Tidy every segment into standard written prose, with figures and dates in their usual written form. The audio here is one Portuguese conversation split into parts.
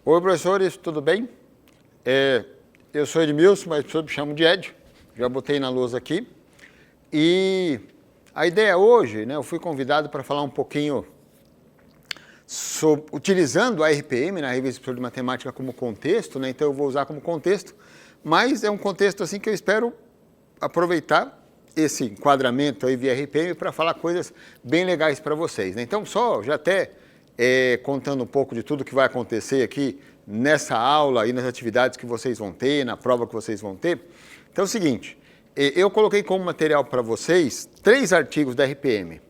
Oi, professores, tudo bem? Eu sou Edmilson, mas me chamo de Ed, já botei na lousa aqui. E a ideia hoje, né, eu fui convidado para falar um pouquinho utilizando a RPM, na Revista Professor de Matemática, como contexto, né, então eu vou usar como contexto, mas é um contexto assim que eu espero aproveitar esse enquadramento aí via RPM para falar coisas bem legais para vocês, né? Então, só já até contando um pouco de tudo que vai acontecer aqui nessa aula e nas atividades que vocês vão ter, na prova que vocês vão ter. Então é o seguinte, eu coloquei como material para vocês 3 artigos da RPM.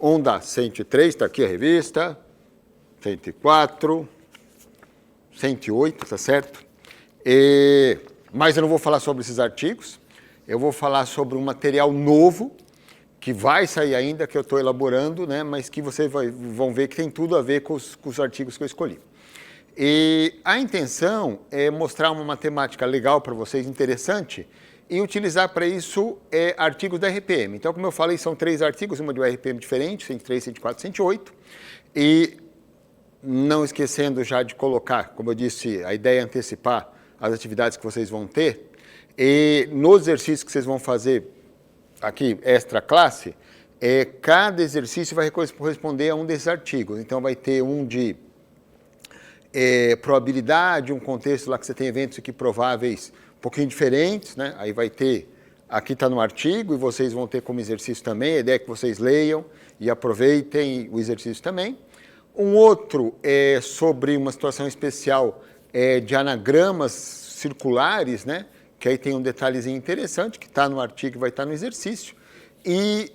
Um da 103, está aqui a revista, 104, 108, tá certo? Mas eu não vou falar sobre esses artigos, eu vou falar sobre um material novo, que vai sair ainda, que eu estou elaborando, né, mas que vocês vão ver que tem tudo a ver com os artigos que eu escolhi. E a intenção é mostrar uma matemática legal para vocês, interessante, e utilizar para isso artigos da RPM. Então, como eu falei, são 3 artigos, uma de uma RPM diferente, 103, 104, 108, e não esquecendo já de colocar, como eu disse, a ideia é antecipar as atividades que vocês vão ter, e nos exercícios que vocês vão fazer aqui, extra classe, cada exercício vai corresponder a um desses artigos. Então, vai ter um de probabilidade, um contexto lá que você tem eventos aqui prováveis um pouquinho diferentes, né? Aí vai ter, aqui está no artigo, e vocês vão ter como exercício também, a ideia é que vocês leiam e aproveitem o exercício também. Um outro é sobre uma situação especial de anagramas circulares, né? Que aí tem um detalhezinho interessante, que está no artigo e vai estar no exercício. E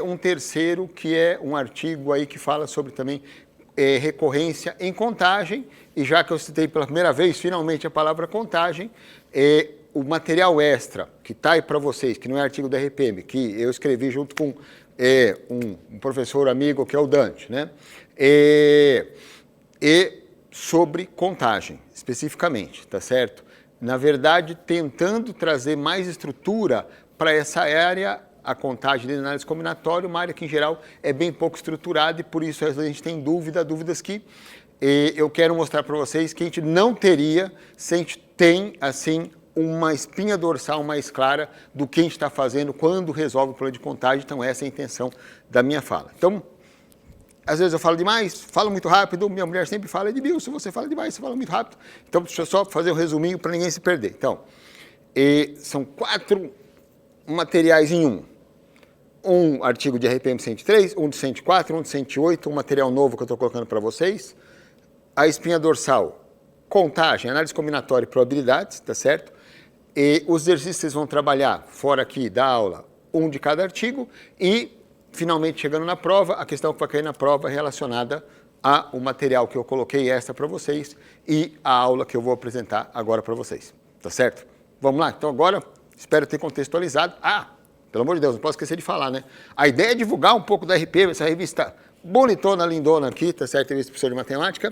um terceiro, que é um artigo aí que fala sobre também recorrência em contagem. E já que eu citei pela primeira vez, finalmente, a palavra contagem, o material extra, que está aí para vocês, que não é artigo da RPM, que eu escrevi junto com um professor amigo, que é o Dante, né? Sobre contagem, especificamente, tá certo? Na verdade, tentando trazer mais estrutura para essa área, a contagem de análise combinatória, uma área que, em geral, é bem pouco estruturada e, por isso, a gente tem dúvidas que eu quero mostrar para vocês que a gente não teria se a gente tem, assim, uma espinha dorsal mais clara do que a gente está fazendo quando resolve o problema de contagem. Então, essa é a intenção da minha fala. Então, às vezes eu falo demais, falo muito rápido, minha mulher sempre fala, Edmilson, você fala demais, você fala muito rápido. Então, deixa eu só fazer um resuminho para ninguém se perder. Então, são 4 materiais em um. Um artigo de RPM 103, um de 104, um de 108, um material novo que eu estou colocando para vocês. A espinha dorsal, contagem, análise combinatória e probabilidades, tá certo? E os exercícios que vocês vão trabalhar, fora aqui da aula, um de cada artigo e... Finalmente, chegando na prova, a questão que vai cair na prova é relacionada ao material que eu coloquei extra para vocês e a aula que eu vou apresentar agora para vocês. Tá certo? Vamos lá? Então, agora, espero ter contextualizado. Pelo amor de Deus, não posso esquecer de falar, né? A ideia é divulgar um pouco da RPM, essa revista bonitona, lindona aqui, tá certo? Revista Professor de Matemática.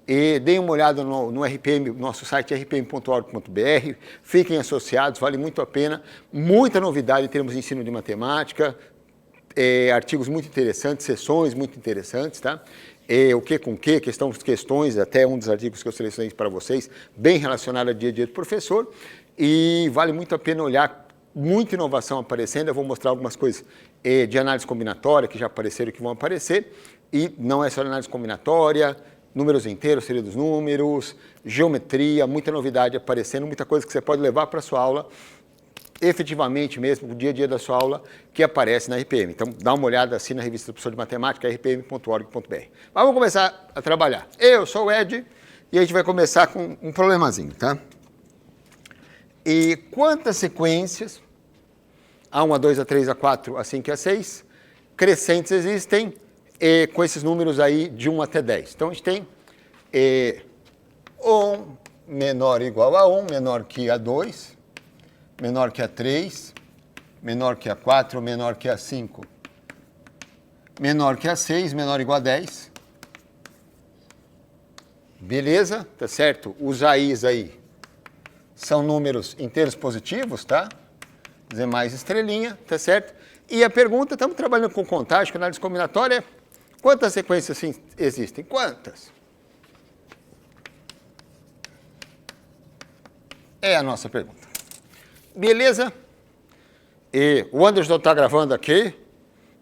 E deem uma olhada no RPM, nosso site rpm.org.br. Fiquem associados, vale muito a pena. Muita novidade em termos de ensino de matemática. Artigos muito interessantes, sessões muito interessantes, tá? O que com que, questões, até um dos artigos que eu selecionei para vocês, bem relacionado ao dia a dia do professor, e vale muito a pena olhar, muita inovação aparecendo. Eu vou mostrar algumas coisas de análise combinatória que já apareceram e que vão aparecer, e não é só análise combinatória, números inteiros, série dos números, geometria, muita novidade aparecendo, muita coisa que você pode levar para a sua aula, efetivamente mesmo, o dia a dia da sua aula, que aparece na RPM. Então, dá uma olhada assim na revista do Professor de Matemática, rpm.org.br. Vamos começar a trabalhar. Eu sou o Ed, e a gente vai começar com um problemazinho, tá? E quantas sequências, A1, A2, A3, A4, A5 e A6, crescentes existem com esses números aí de 1 até 10? Então, a gente tem 1 menor ou igual a 1, menor que A2, menor que A3, menor que A4, menor que A5, menor que A6, menor ou igual a 10. Beleza? Tá certo? Os AIs aí são números inteiros positivos, tá? Quer dizer, mais estrelinha, tá certo? E a pergunta, estamos trabalhando com contagem, com análise combinatória, quantas sequências assim existem? Quantas? É a nossa pergunta. Beleza? E o Anderson está gravando aqui.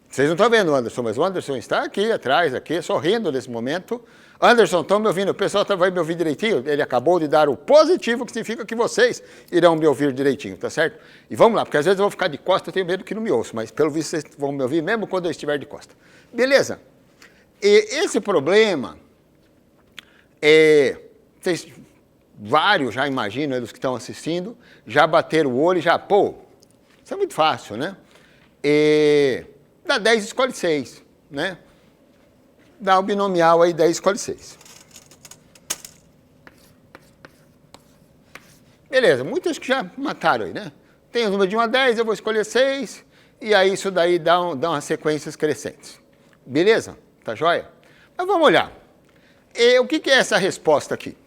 Vocês não estão vendo o Anderson, mas o Anderson está aqui atrás, aqui, sorrindo nesse momento. Anderson, estão me ouvindo? O pessoal vai me ouvir direitinho? Ele acabou de dar o positivo, que significa que vocês irão me ouvir direitinho, tá certo? E vamos lá, porque às vezes eu vou ficar de costa, eu tenho medo que não me ouçam, mas pelo visto vocês vão me ouvir mesmo quando eu estiver de costa. Beleza? E esse problema, vocês, vários já imaginam, os que estão assistindo, já bateram o olho e já, pô, isso é muito fácil, né? Dá 10, escolhe 6, né? Dá o binomial aí, 10, escolhe 6. Beleza, muitos que já mataram aí, né? Tem o número de 1 a 10, eu vou escolher 6, e aí isso daí dá umas sequências crescentes. Beleza? Tá joia? Mas vamos olhar. O que é essa resposta aqui?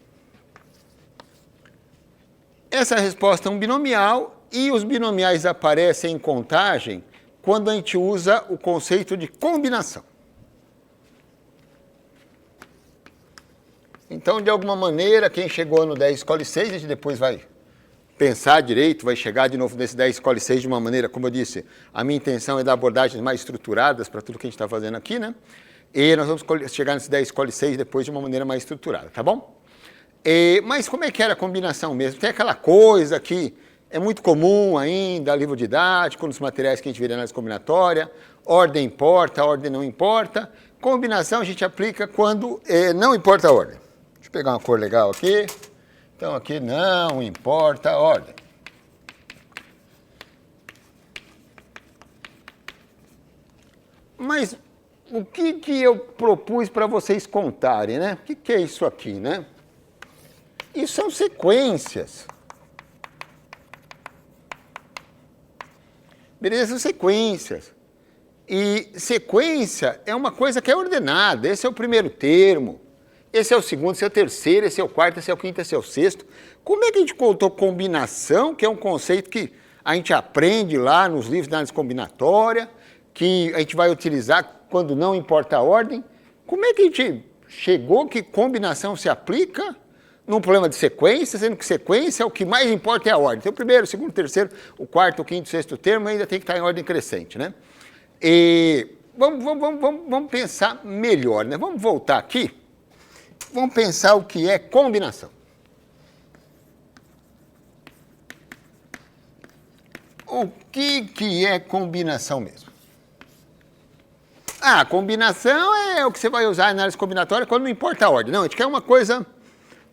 Essa resposta é um binomial, e os binomiais aparecem em contagem quando a gente usa o conceito de combinação. Então, de alguma maneira, quem chegou no 10 escolhe 6, a gente depois vai pensar direito, vai chegar de novo nesse 10 escolhe 6 de uma maneira, como eu disse, a minha intenção é dar abordagens mais estruturadas para tudo que a gente está fazendo aqui, né? E nós vamos chegar nesse 10 escolhe 6 depois de uma maneira mais estruturada, tá bom? Mas como é que era a combinação mesmo? Tem aquela coisa que é muito comum ainda, livro didático, nos materiais que a gente vê de análise combinatória, ordem importa, ordem não importa. Combinação a gente aplica quando não importa a ordem. Deixa eu pegar uma cor legal aqui. Então aqui não importa a ordem. Mas o que eu propus para vocês contarem, né? O que é isso aqui, né? Isso são sequências. Beleza? São sequências. E sequência é uma coisa que é ordenada. Esse é o primeiro termo. Esse é o segundo, esse é o terceiro, esse é o quarto, esse é o quinto, esse é o sexto. Como é que a gente contou combinação, que é um conceito que a gente aprende lá nos livros de análise combinatória, que a gente vai utilizar quando não importa a ordem? Como é que a gente chegou que combinação se aplica num problema de sequência, sendo que sequência, o que mais importa é a ordem. Então, o primeiro, o segundo, o terceiro, o quarto, o quinto, o sexto termo ainda tem que estar em ordem crescente, né? E vamos pensar melhor, né? Vamos voltar aqui. Vamos pensar o que é combinação. O que é combinação mesmo? Combinação é o que você vai usar na análise combinatória quando não importa a ordem. Não, a gente quer uma coisa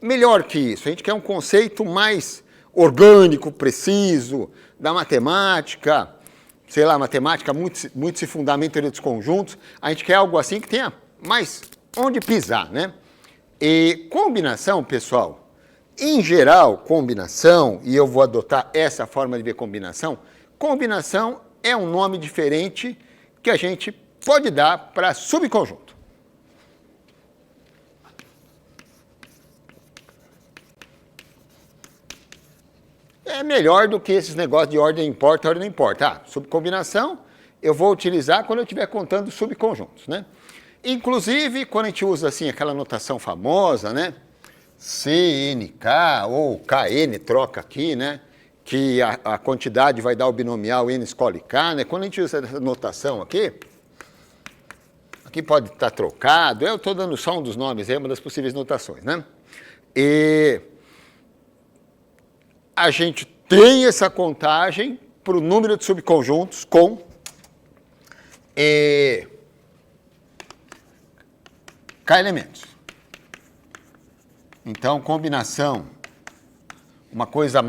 melhor que isso. A gente quer um conceito mais orgânico, preciso, da matemática. Sei lá, matemática muito se fundamenta em teoria dos conjuntos. A gente quer algo assim que tenha mais onde pisar, né? E combinação, pessoal, em geral, combinação, e eu vou adotar essa forma de ver combinação, combinação é um nome diferente que a gente pode dar para subconjunto. É melhor do que esses negócios de ordem importa, ordem não importa. Subcombinação eu vou utilizar quando eu estiver contando subconjuntos, né? Inclusive, quando a gente usa assim aquela notação famosa, né? CNK ou KN, troca aqui, né? Que a quantidade vai dar o binomial N escolhe K, né? Quando a gente usa essa notação aqui pode estar trocado, eu estou dando só um dos nomes, é uma das possíveis notações, né? E a gente tem essa contagem para o número de subconjuntos com K elementos. Então, combinação, uma coisa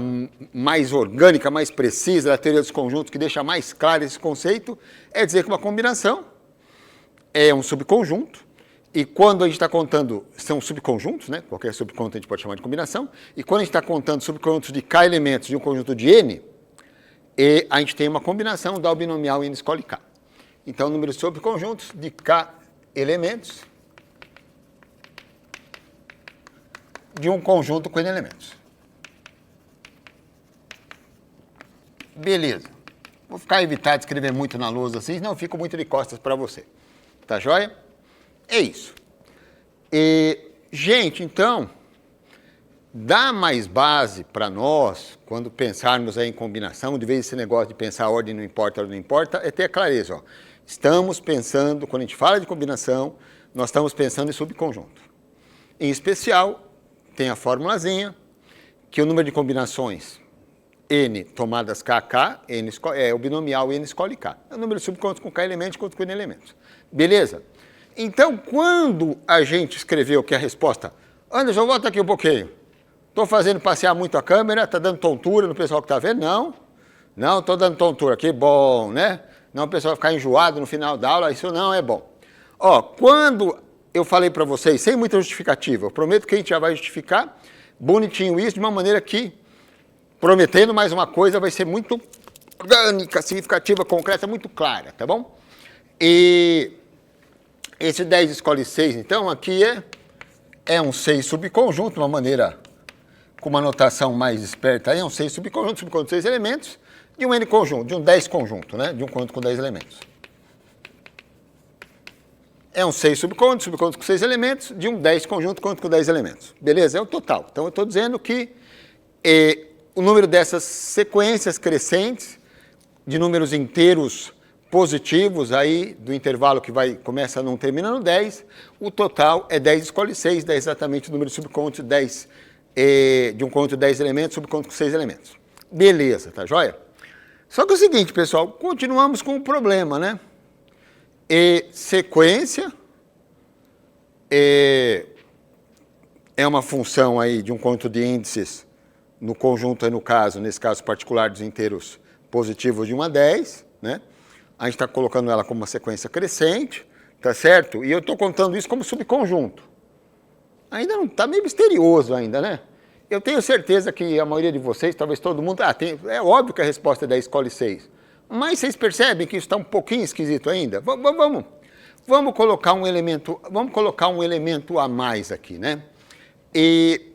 mais orgânica, mais precisa da teoria dos conjuntos, que deixa mais claro esse conceito, é dizer que uma combinação é um subconjunto, e quando a gente está contando, são subconjuntos, né? Qualquer subconjunto a gente pode chamar de combinação, e quando a gente está contando subconjuntos de K elementos de um conjunto de N, a gente tem uma combinação, dá o binomial N escolhe K. Então, o número de subconjuntos de K elementos de um conjunto com N elementos. Beleza. Vou evitar de escrever muito na lousa assim, senão eu fico muito de costas para você. Tá joia? É isso. Gente, então, dá mais base para nós, quando pensarmos aí em combinação, de vez esse negócio de pensar a ordem não importa, é ter a clareza. Ó. Estamos pensando, quando a gente fala de combinação, nós estamos pensando em subconjunto. Em especial, tem a formulazinha, que o número de combinações N tomadas KK, N é o binomial N escolhe K. É o número de subconjuntos com K elementos contra com N elementos. Beleza? Então, quando a gente escreveu que a resposta, Anderson, volta aqui um pouquinho. Estou fazendo passear muito a câmera, está dando tontura no pessoal que está vendo? Não estou dando tontura, que bom, né? Não o pessoal ficar enjoado no final da aula, isso não é bom. Ó, quando eu falei para vocês, sem muita justificativa, eu prometo que a gente já vai justificar bonitinho isso, de uma maneira que, prometendo mais uma coisa, vai ser muito orgânica, significativa, concreta, muito clara, tá bom? E esse 10 escolhe 6, então, aqui é um 6 subconjunto, uma maneira com uma notação mais esperta aí, é um 6 subconjunto de 6 elementos, de um N conjunto, de um 10 conjunto, né? De um conjunto com 10 elementos. É um 6 subconjunto com 6 elementos, de um 10 conjunto com 10 elementos. Beleza? É o total. Então, eu estou dizendo que o número dessas sequências crescentes, de números inteiros positivos, aí, do intervalo que começa não termina no 10, o total é 10 escolhe 6, dá exatamente o número de subconjuntos 10 de um conjunto de 10 elementos, subconjunto com 6 elementos. Beleza, tá joia? Só que é o seguinte, pessoal, continuamos com o problema, né? Sequência é uma função aí de um conjunto de índices no conjunto, aí no caso, nesse caso particular dos inteiros positivos de 1 a 10, né? A gente está colocando ela como uma sequência crescente, tá certo? E eu estou contando isso como subconjunto. Ainda não está meio misterioso ainda, né? Eu tenho certeza que a maioria de vocês, talvez todo mundo, é óbvio que a resposta é 10 escolhe 6. Mas vocês percebem que isso está um pouquinho esquisito ainda? Vamos colocar um elemento a mais aqui, né? E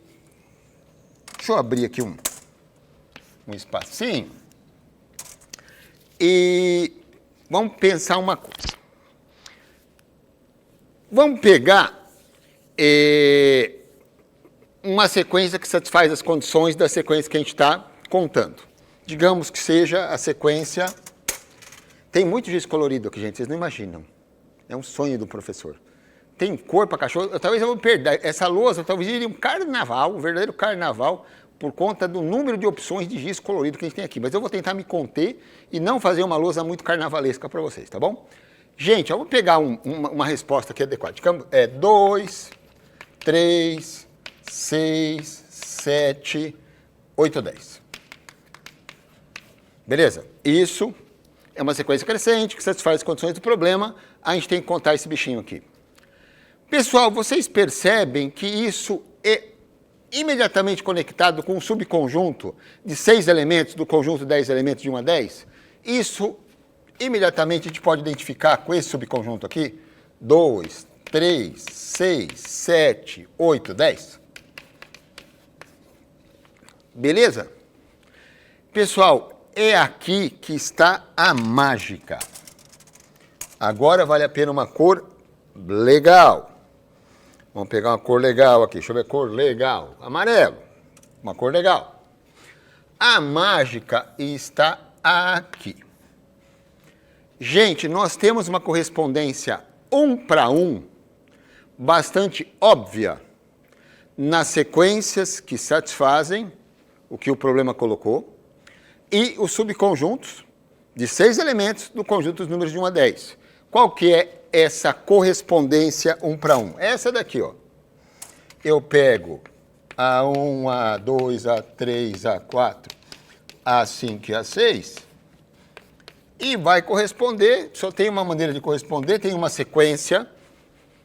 deixa eu abrir aqui um espacinho. E vamos pensar uma coisa. Vamos pegar uma sequência que satisfaz as condições da sequência que a gente está contando. Digamos que seja a sequência... Tem muito giz colorido aqui, gente, vocês não imaginam. É um sonho do professor. Tem cor para cachorro. Talvez eu vou perder. Essa lousa talvez iria um carnaval, um verdadeiro carnaval, por conta do número de opções de giz colorido que a gente tem aqui. Mas eu vou tentar me conter e não fazer uma lousa muito carnavalesca para vocês, tá bom? Gente, eu vou pegar uma resposta aqui adequada. É 2, 3, 6, 7, 8, 10. Beleza? Isso é uma sequência crescente que satisfaz as condições do problema. A gente tem que contar esse bichinho aqui. Pessoal, vocês percebem que isso é imediatamente conectado com um subconjunto de 6 elementos do conjunto de 10 elementos de 1 a 10? Isso, imediatamente, a gente pode identificar com esse subconjunto aqui. 2, 3, 6, 7, 8, 10. Beleza? Pessoal, é aqui que está a mágica. Agora vale a pena uma cor legal. Vamos pegar uma cor legal aqui. Deixa eu ver, cor legal. Amarelo. Uma cor legal. A mágica está aqui. Gente, nós temos uma correspondência 1 para 1 bastante óbvia nas sequências que satisfazem o que o problema colocou e os subconjuntos de 6 elementos do conjunto dos números de 1 a 10. Qual que é essa correspondência 1 para 1? Essa daqui, ó. Eu pego A1, A2, A3, A4, A5 e A6 e vai corresponder, só tem uma maneira de corresponder, tem uma sequência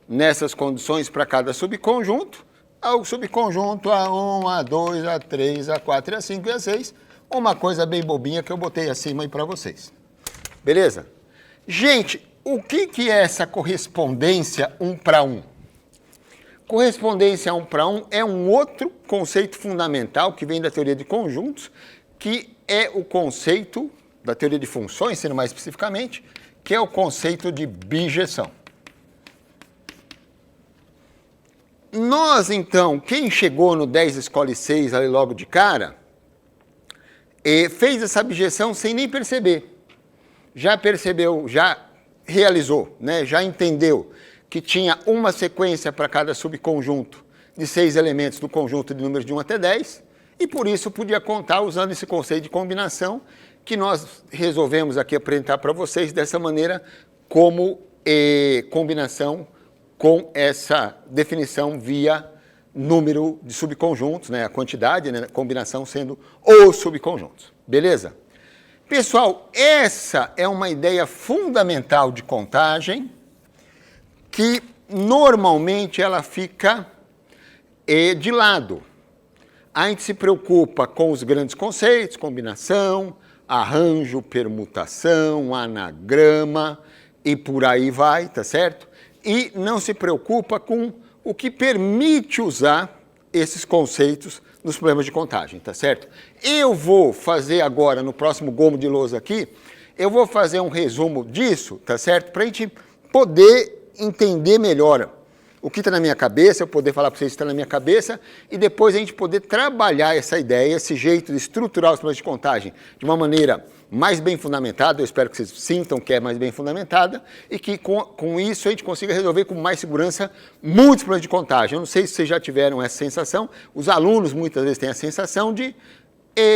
nessas condições para cada subconjunto, ao subconjunto A1, A2, A3, A4, A5 e A6, uma coisa bem bobinha que eu botei acima aí para vocês. Beleza? Gente, o que é essa correspondência 1 para 1? Correspondência 1 para 1 é um outro conceito fundamental que vem da teoria de conjuntos, que é o conceito da teoria de funções, sendo mais especificamente, que é o conceito de bijeção. nós, então, quem chegou no 10 escolhe 6 ali logo de cara, fez essa abjeção sem nem perceber. Já percebeu, já realizou, né? Já entendeu que tinha uma sequência para cada subconjunto de 6 elementos do conjunto de números de 1 até 10, e por isso podia contar usando esse conceito de combinação que nós resolvemos aqui apresentar para vocês dessa maneira como combinação com essa definição via número de subconjuntos, né? A quantidade, né? A combinação sendo os subconjuntos. Beleza? Pessoal, essa é uma ideia fundamental de contagem que normalmente ela fica de lado. A gente se preocupa com os grandes conceitos, combinação, arranjo, permutação, anagrama e por aí vai, tá certo? E não se preocupa com o que permite usar esses conceitos nos problemas de contagem, tá certo? Eu vou fazer agora, no próximo gomo de lousa aqui, eu vou fazer um resumo disso, tá certo? Para a gente poder entender melhor o que está na minha cabeça, eu poder falar para vocês o que está na minha cabeça, e depois a gente poder trabalhar essa ideia, esse jeito de estruturar os problemas de contagem de uma maneira mais bem fundamentada, eu espero que vocês sintam que é mais bem fundamentada, e que com isso a gente consiga resolver com mais segurança muitos problemas de contagem. Eu não sei se vocês já tiveram essa sensação, os alunos muitas vezes têm a sensação de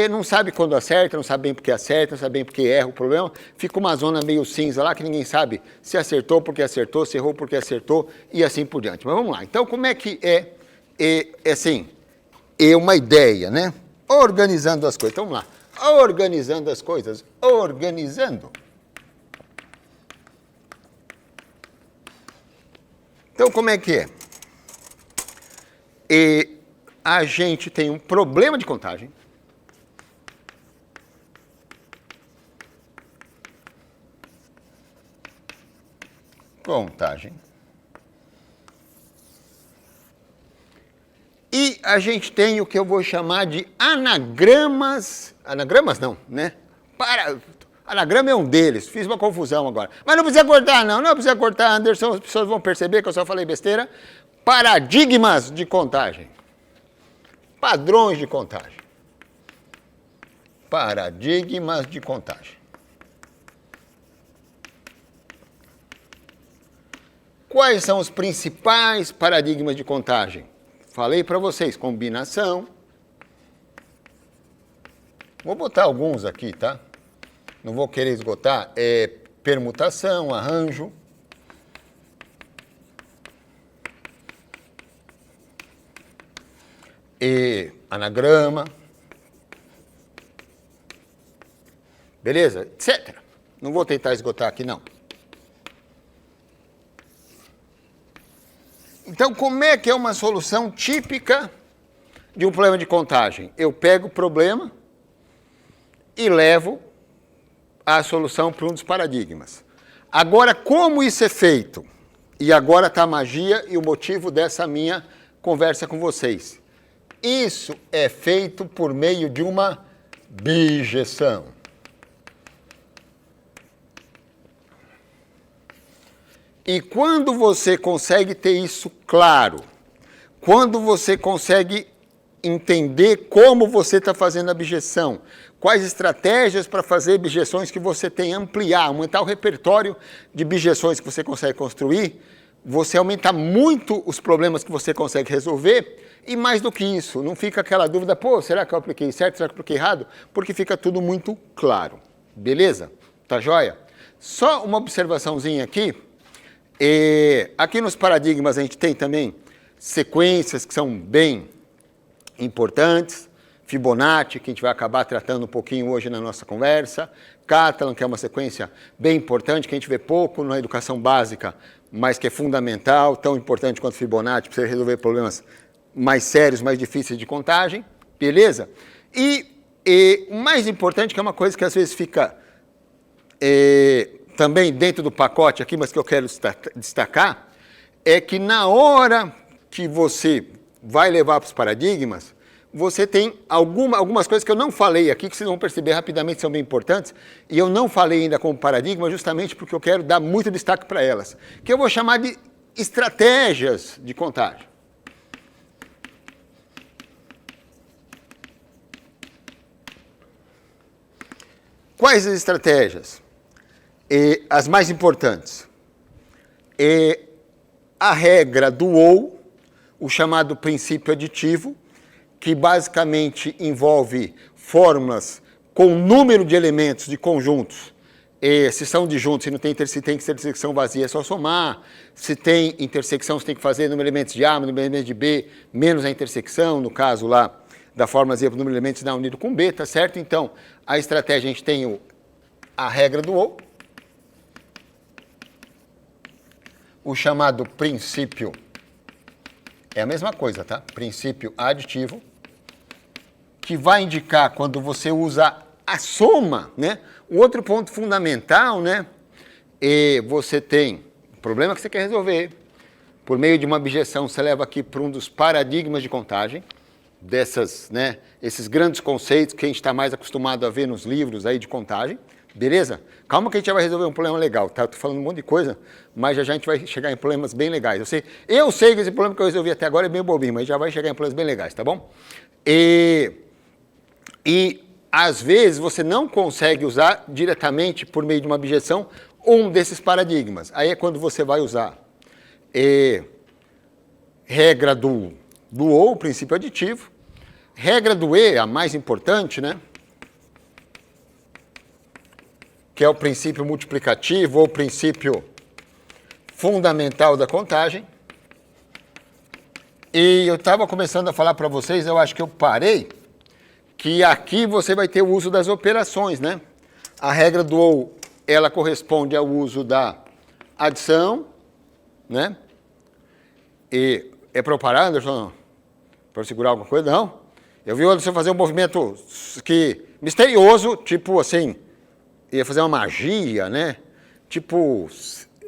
não sabe quando acerta, não sabe bem porque acerta, não sabe bem porque erra o problema, fica uma zona meio cinza lá que ninguém sabe se acertou porque acertou, se errou porque acertou e assim por diante. Mas vamos lá, então como é que assim, uma ideia, né? Organizando as coisas, então vamos lá, organizando as coisas, organizando. Então como é que é? A gente tem um problema de contagem, e a gente tem o que eu vou chamar de anagramas não, né? Anagrama é um deles, fiz uma confusão agora, mas não precisa cortar não precisa cortar, Anderson, as pessoas vão perceber que eu só falei besteira. Paradigmas de contagem, padrões de contagem, paradigmas de contagem. Quais são os principais paradigmas de contagem? Falei para vocês, combinação. Vou botar alguns aqui, tá? Não vou querer esgotar. Permutação, arranjo. Anagrama. Beleza? Etc. Não vou tentar esgotar aqui, não. Então, como é que é uma solução típica de um problema de contagem? Eu pego o problema e levo a solução para um dos paradigmas. Agora, como isso é feito? E agora está a magia e o motivo dessa minha conversa com vocês. Isso é feito por meio de uma bijeção. E quando você consegue ter isso claro, quando você consegue entender como você está fazendo a bijeção, quais estratégias para fazer bijeções que você tem, ampliar, aumentar o repertório de bijeções que você consegue construir, você aumenta muito os problemas que você consegue resolver, e mais do que isso, não fica aquela dúvida, pô, será que eu apliquei certo, será que eu apliquei errado? Porque fica tudo muito claro, beleza? Tá joia? Só uma observaçãozinha aqui. Aqui nos paradigmas a gente tem também sequências que são bem importantes, Fibonacci, que a gente vai acabar tratando um pouquinho hoje na nossa conversa, Catalan, que é uma sequência bem importante, que a gente vê pouco na educação básica, mas que é fundamental, tão importante quanto Fibonacci, para você resolver problemas mais sérios, mais difíceis de contagem, beleza? E o mais importante, que é uma coisa que às vezes fica também dentro do pacote aqui, mas que eu quero destacar, é que na hora que você vai levar para os paradigmas, você tem algumas coisas que eu não falei aqui, que vocês vão perceber rapidamente, são bem importantes, e eu não falei ainda como paradigma, justamente porque eu quero dar muito destaque para elas, que eu vou chamar de estratégias de contagem. Quais as estratégias? As mais importantes. A regra do ou, o chamado princípio aditivo, que basicamente envolve fórmulas com número de elementos de conjuntos. Se são disjuntos, se tem intersecção vazia, é só somar. Se tem intersecção, você tem que fazer número de elementos de A, número de elementos de B, menos a intersecção, no caso lá da fórmula Z, o número de elementos dá unido com B, tá certo? Então, a estratégia, a gente tem a regra do ou, o chamado princípio, é a mesma coisa, tá? Princípio aditivo, que vai indicar quando você usa a soma, né? O outro ponto fundamental, né? Você tem o problema que você quer resolver. Por meio de uma objeção, você leva aqui para um dos paradigmas de contagem, esses grandes conceitos que a gente está mais acostumado a ver nos livros aí de contagem. Beleza? Calma que a gente já vai resolver um problema legal, tá? Eu tô falando um monte de coisa, mas já a gente vai chegar em problemas bem legais. Eu sei que esse problema que eu resolvi até agora é bem bobinho, mas já vai chegar em problemas bem legais, tá bom? E às vezes você não consegue usar diretamente por meio de uma objeção um desses paradigmas. Aí é quando você vai usar regra do ou, princípio aditivo, regra do a mais importante, né? Que é o princípio multiplicativo ou princípio fundamental da contagem. E eu estava começando a falar para vocês, eu acho que eu parei, que aqui você vai ter o uso das operações, né? A regra do ou, ela corresponde ao uso da adição, né? E é para eu parar, Anderson? Para eu segurar alguma coisa? Não. Eu vi o Anderson fazer um movimento misterioso, tipo assim, ia fazer uma magia, né? Tipo,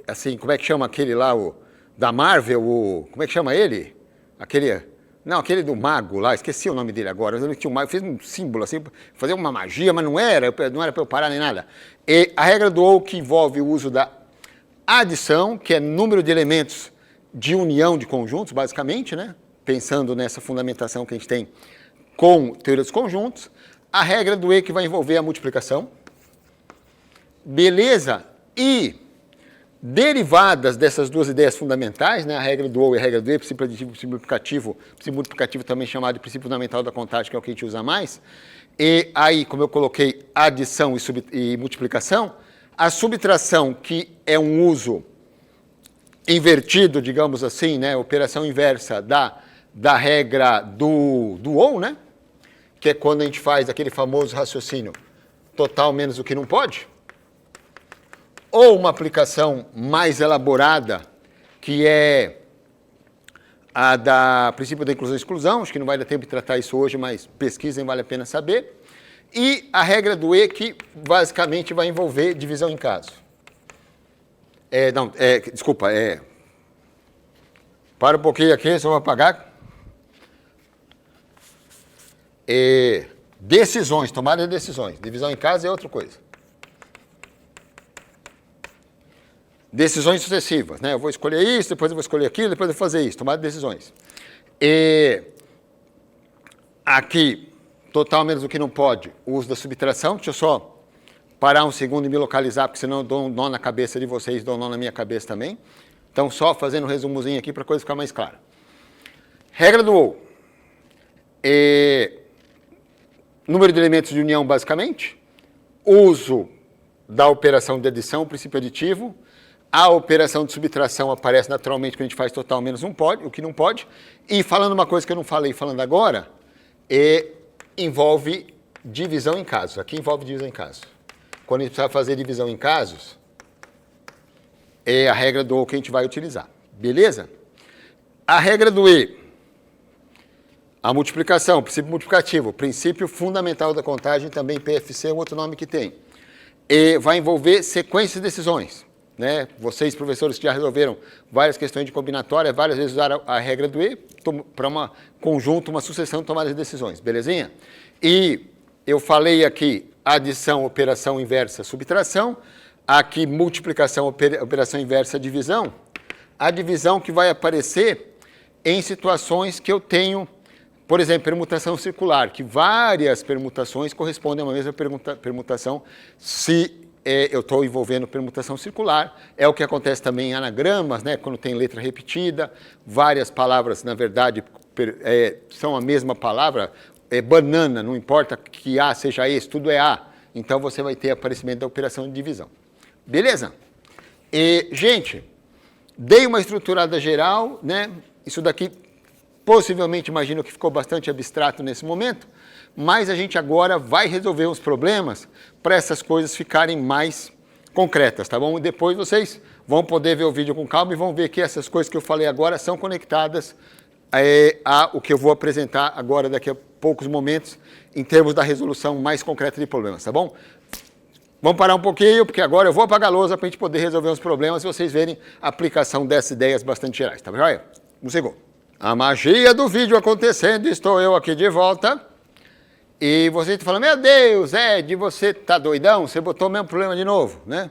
assim, como é que chama aquele lá, da Marvel, como é que chama ele? Aquele do mago lá, esqueci o nome dele agora, eu tinha um mago, fez um símbolo assim, fazer uma magia, mas não era para eu parar nem nada. E a regra do ou, que envolve o uso da adição, que é número de elementos de união de conjuntos, basicamente, né? Pensando nessa fundamentação que a gente tem com teoria dos conjuntos. A regra do que vai envolver a multiplicação. Beleza? E derivadas dessas duas ideias fundamentais, né, a regra do ou e a regra do princípio aditivo e princípio multiplicativo também chamado de princípio fundamental da contagem, que é o que a gente usa mais, e aí, como eu coloquei adição e multiplicação, a subtração, que é um uso invertido, digamos assim, né, operação inversa da regra do ou, né, que é quando a gente faz aquele famoso raciocínio total menos o que não pode, ou uma aplicação mais elaborada, que é a da princípio da inclusão e exclusão, acho que não vai dar tempo de tratar isso hoje, mas pesquisem, vale a pena saber. E a regra do que basicamente vai envolver divisão em caso. Para um pouquinho aqui, só vou apagar. Decisões, tomada de decisões. Divisão em caso é outra coisa. Decisões sucessivas, né? Eu vou escolher isso, depois eu vou escolher aquilo, depois eu vou fazer isso, tomada de decisões. Aqui, total menos o que não pode, o uso da subtração. Deixa eu só parar um segundo e me localizar, porque senão eu dou um nó na cabeça de vocês, dou um nó na minha cabeça também. Então, só fazendo um resumozinho aqui para a coisa ficar mais clara. Regra do ou. Número de elementos de união, basicamente. Uso da operação de adição, o princípio aditivo. A operação de subtração aparece naturalmente quando a gente faz total menos o que não pode. E falando uma coisa que eu não falei falando agora, envolve divisão em casos. Aqui envolve divisão em casos. Quando a gente precisa fazer divisão em casos, é a regra do ou que a gente vai utilizar. Beleza? A regra do a multiplicação, princípio multiplicativo, princípio fundamental da contagem, também PFC é um outro nome que tem. Vai envolver sequência de decisões. Né? Vocês, professores, que já resolveram várias questões de combinatória, várias vezes usaram a regra do para uma conjunto, uma sucessão de tomadas de decisões, belezinha? E eu falei aqui adição, operação inversa, subtração, aqui multiplicação, operação inversa, divisão. A divisão que vai aparecer em situações que eu tenho Por exemplo, permutação circular, que várias permutações correspondem a uma mesma permutação se eu estou envolvendo permutação circular. É o que acontece também em anagramas, né? Quando tem letra repetida, várias palavras, na verdade, são a mesma palavra. Banana, não importa que A seja esse, tudo é A. Então, você vai ter aparecimento da operação de divisão. Beleza? Gente, dei uma estruturada geral, né? Isso daqui, possivelmente, imagino que ficou bastante abstrato nesse momento, mas a gente agora vai resolver os problemas para essas coisas ficarem mais concretas, tá bom? E depois vocês vão poder ver o vídeo com calma e vão ver que essas coisas que eu falei agora são conectadas a o que eu vou apresentar agora daqui a poucos momentos em termos da resolução mais concreta de problemas, tá bom? Vamos parar um pouquinho, porque agora eu vou apagar a lousa para a gente poder resolver os problemas e vocês verem a aplicação dessas ideias bastante gerais, tá joia? Um segundo. A magia do vídeo acontecendo, estou eu aqui de volta. E você está falando, meu Deus, Ed, você está doidão? Você botou o mesmo problema de novo, né?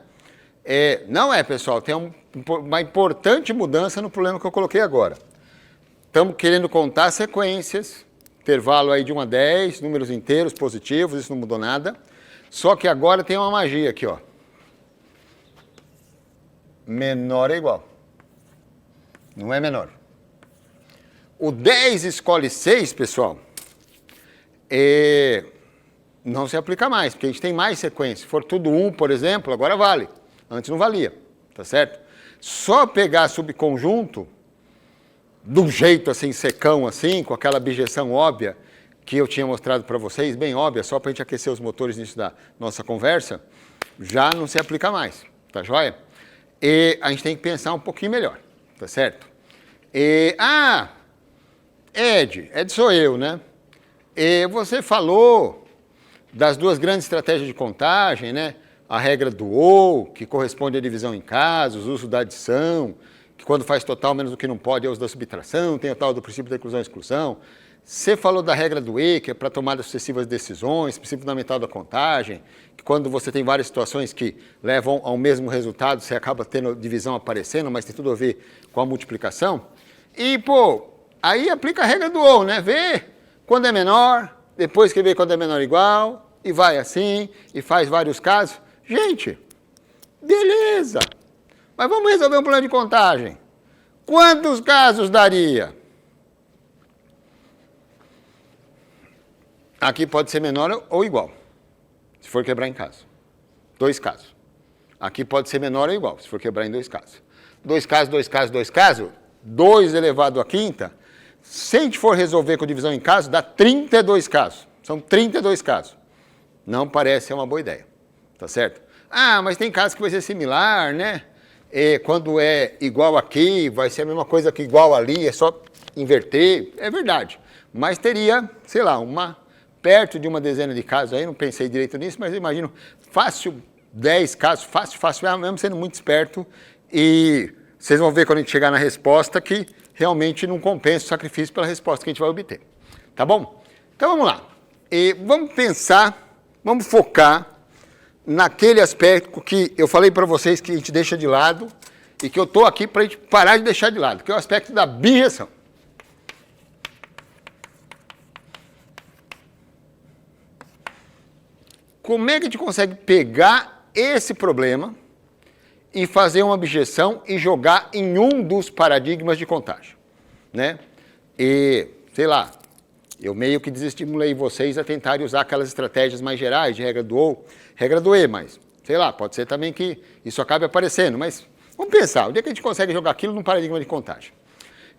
Não é, pessoal, tem uma importante mudança no problema que eu coloquei agora. Estamos querendo contar sequências, intervalo aí de 1 a 10, números inteiros, positivos, isso não mudou nada. Só que agora tem uma magia aqui, ó. Menor é igual. Não é menor. O 10 escolhe 6, pessoal. Não se aplica mais, porque a gente tem mais sequência. Se for tudo 1, por exemplo, agora vale. Antes não valia, tá certo? Só pegar subconjunto, de um jeito assim, secão assim, com aquela abjeção óbvia que eu tinha mostrado para vocês, bem óbvia, só para a gente aquecer os motores nisso da nossa conversa, já não se aplica mais, tá joia? E a gente tem que pensar um pouquinho melhor, tá certo? Ed sou eu, né? Você falou das duas grandes estratégias de contagem, né? A regra do OU, que corresponde à divisão em casos, o uso da adição, que quando faz total menos do que não pode é o uso da subtração, tem o tal do princípio da inclusão e exclusão. Você falou da regra do E, que é para tomadas sucessivas de decisões, princípio fundamental da contagem, que quando você tem várias situações que levam ao mesmo resultado, você acaba tendo divisão aparecendo, mas tem tudo a ver com a multiplicação. E, aí aplica a regra do OU, né? Vê quando é menor, depois que vê quando é menor igual, e vai assim, e faz vários casos. Gente, beleza! Mas vamos resolver um problema de contagem. Quantos casos daria? Aqui pode ser menor ou igual, se for quebrar em caso. 2 casos. Aqui pode ser menor ou igual, se for quebrar em 2 casos. 2 casos, 2 casos, 2 casos, 2 elevado à quinta. Se a gente for resolver com divisão em casos, dá 32 casos. São 32 casos. Não parece ser uma boa ideia, tá certo? Mas tem casos que vai ser similar, né? Quando é igual aqui, vai ser a mesma coisa que igual ali, é só inverter. É verdade. Mas teria, sei lá, perto de uma dezena de casos aí, não pensei direito nisso, mas eu imagino fácil 10 casos, fácil, mesmo sendo muito esperto. E vocês vão ver quando a gente chegar na resposta que realmente não compensa o sacrifício pela resposta que a gente vai obter. Tá bom? Então vamos lá. Vamos pensar, vamos focar naquele aspecto que eu falei para vocês que a gente deixa de lado e que eu estou aqui para a gente parar de deixar de lado, que é o aspecto da birreção. Como é que a gente consegue pegar esse problema e fazer uma objeção e jogar em um dos paradigmas de contagem, né? Sei lá, eu meio que desestimulei vocês a tentarem usar aquelas estratégias mais gerais de regra do OU, regra do E, mas, sei lá, pode ser também que isso acabe aparecendo, mas vamos pensar, onde é que a gente consegue jogar aquilo num paradigma de contagem?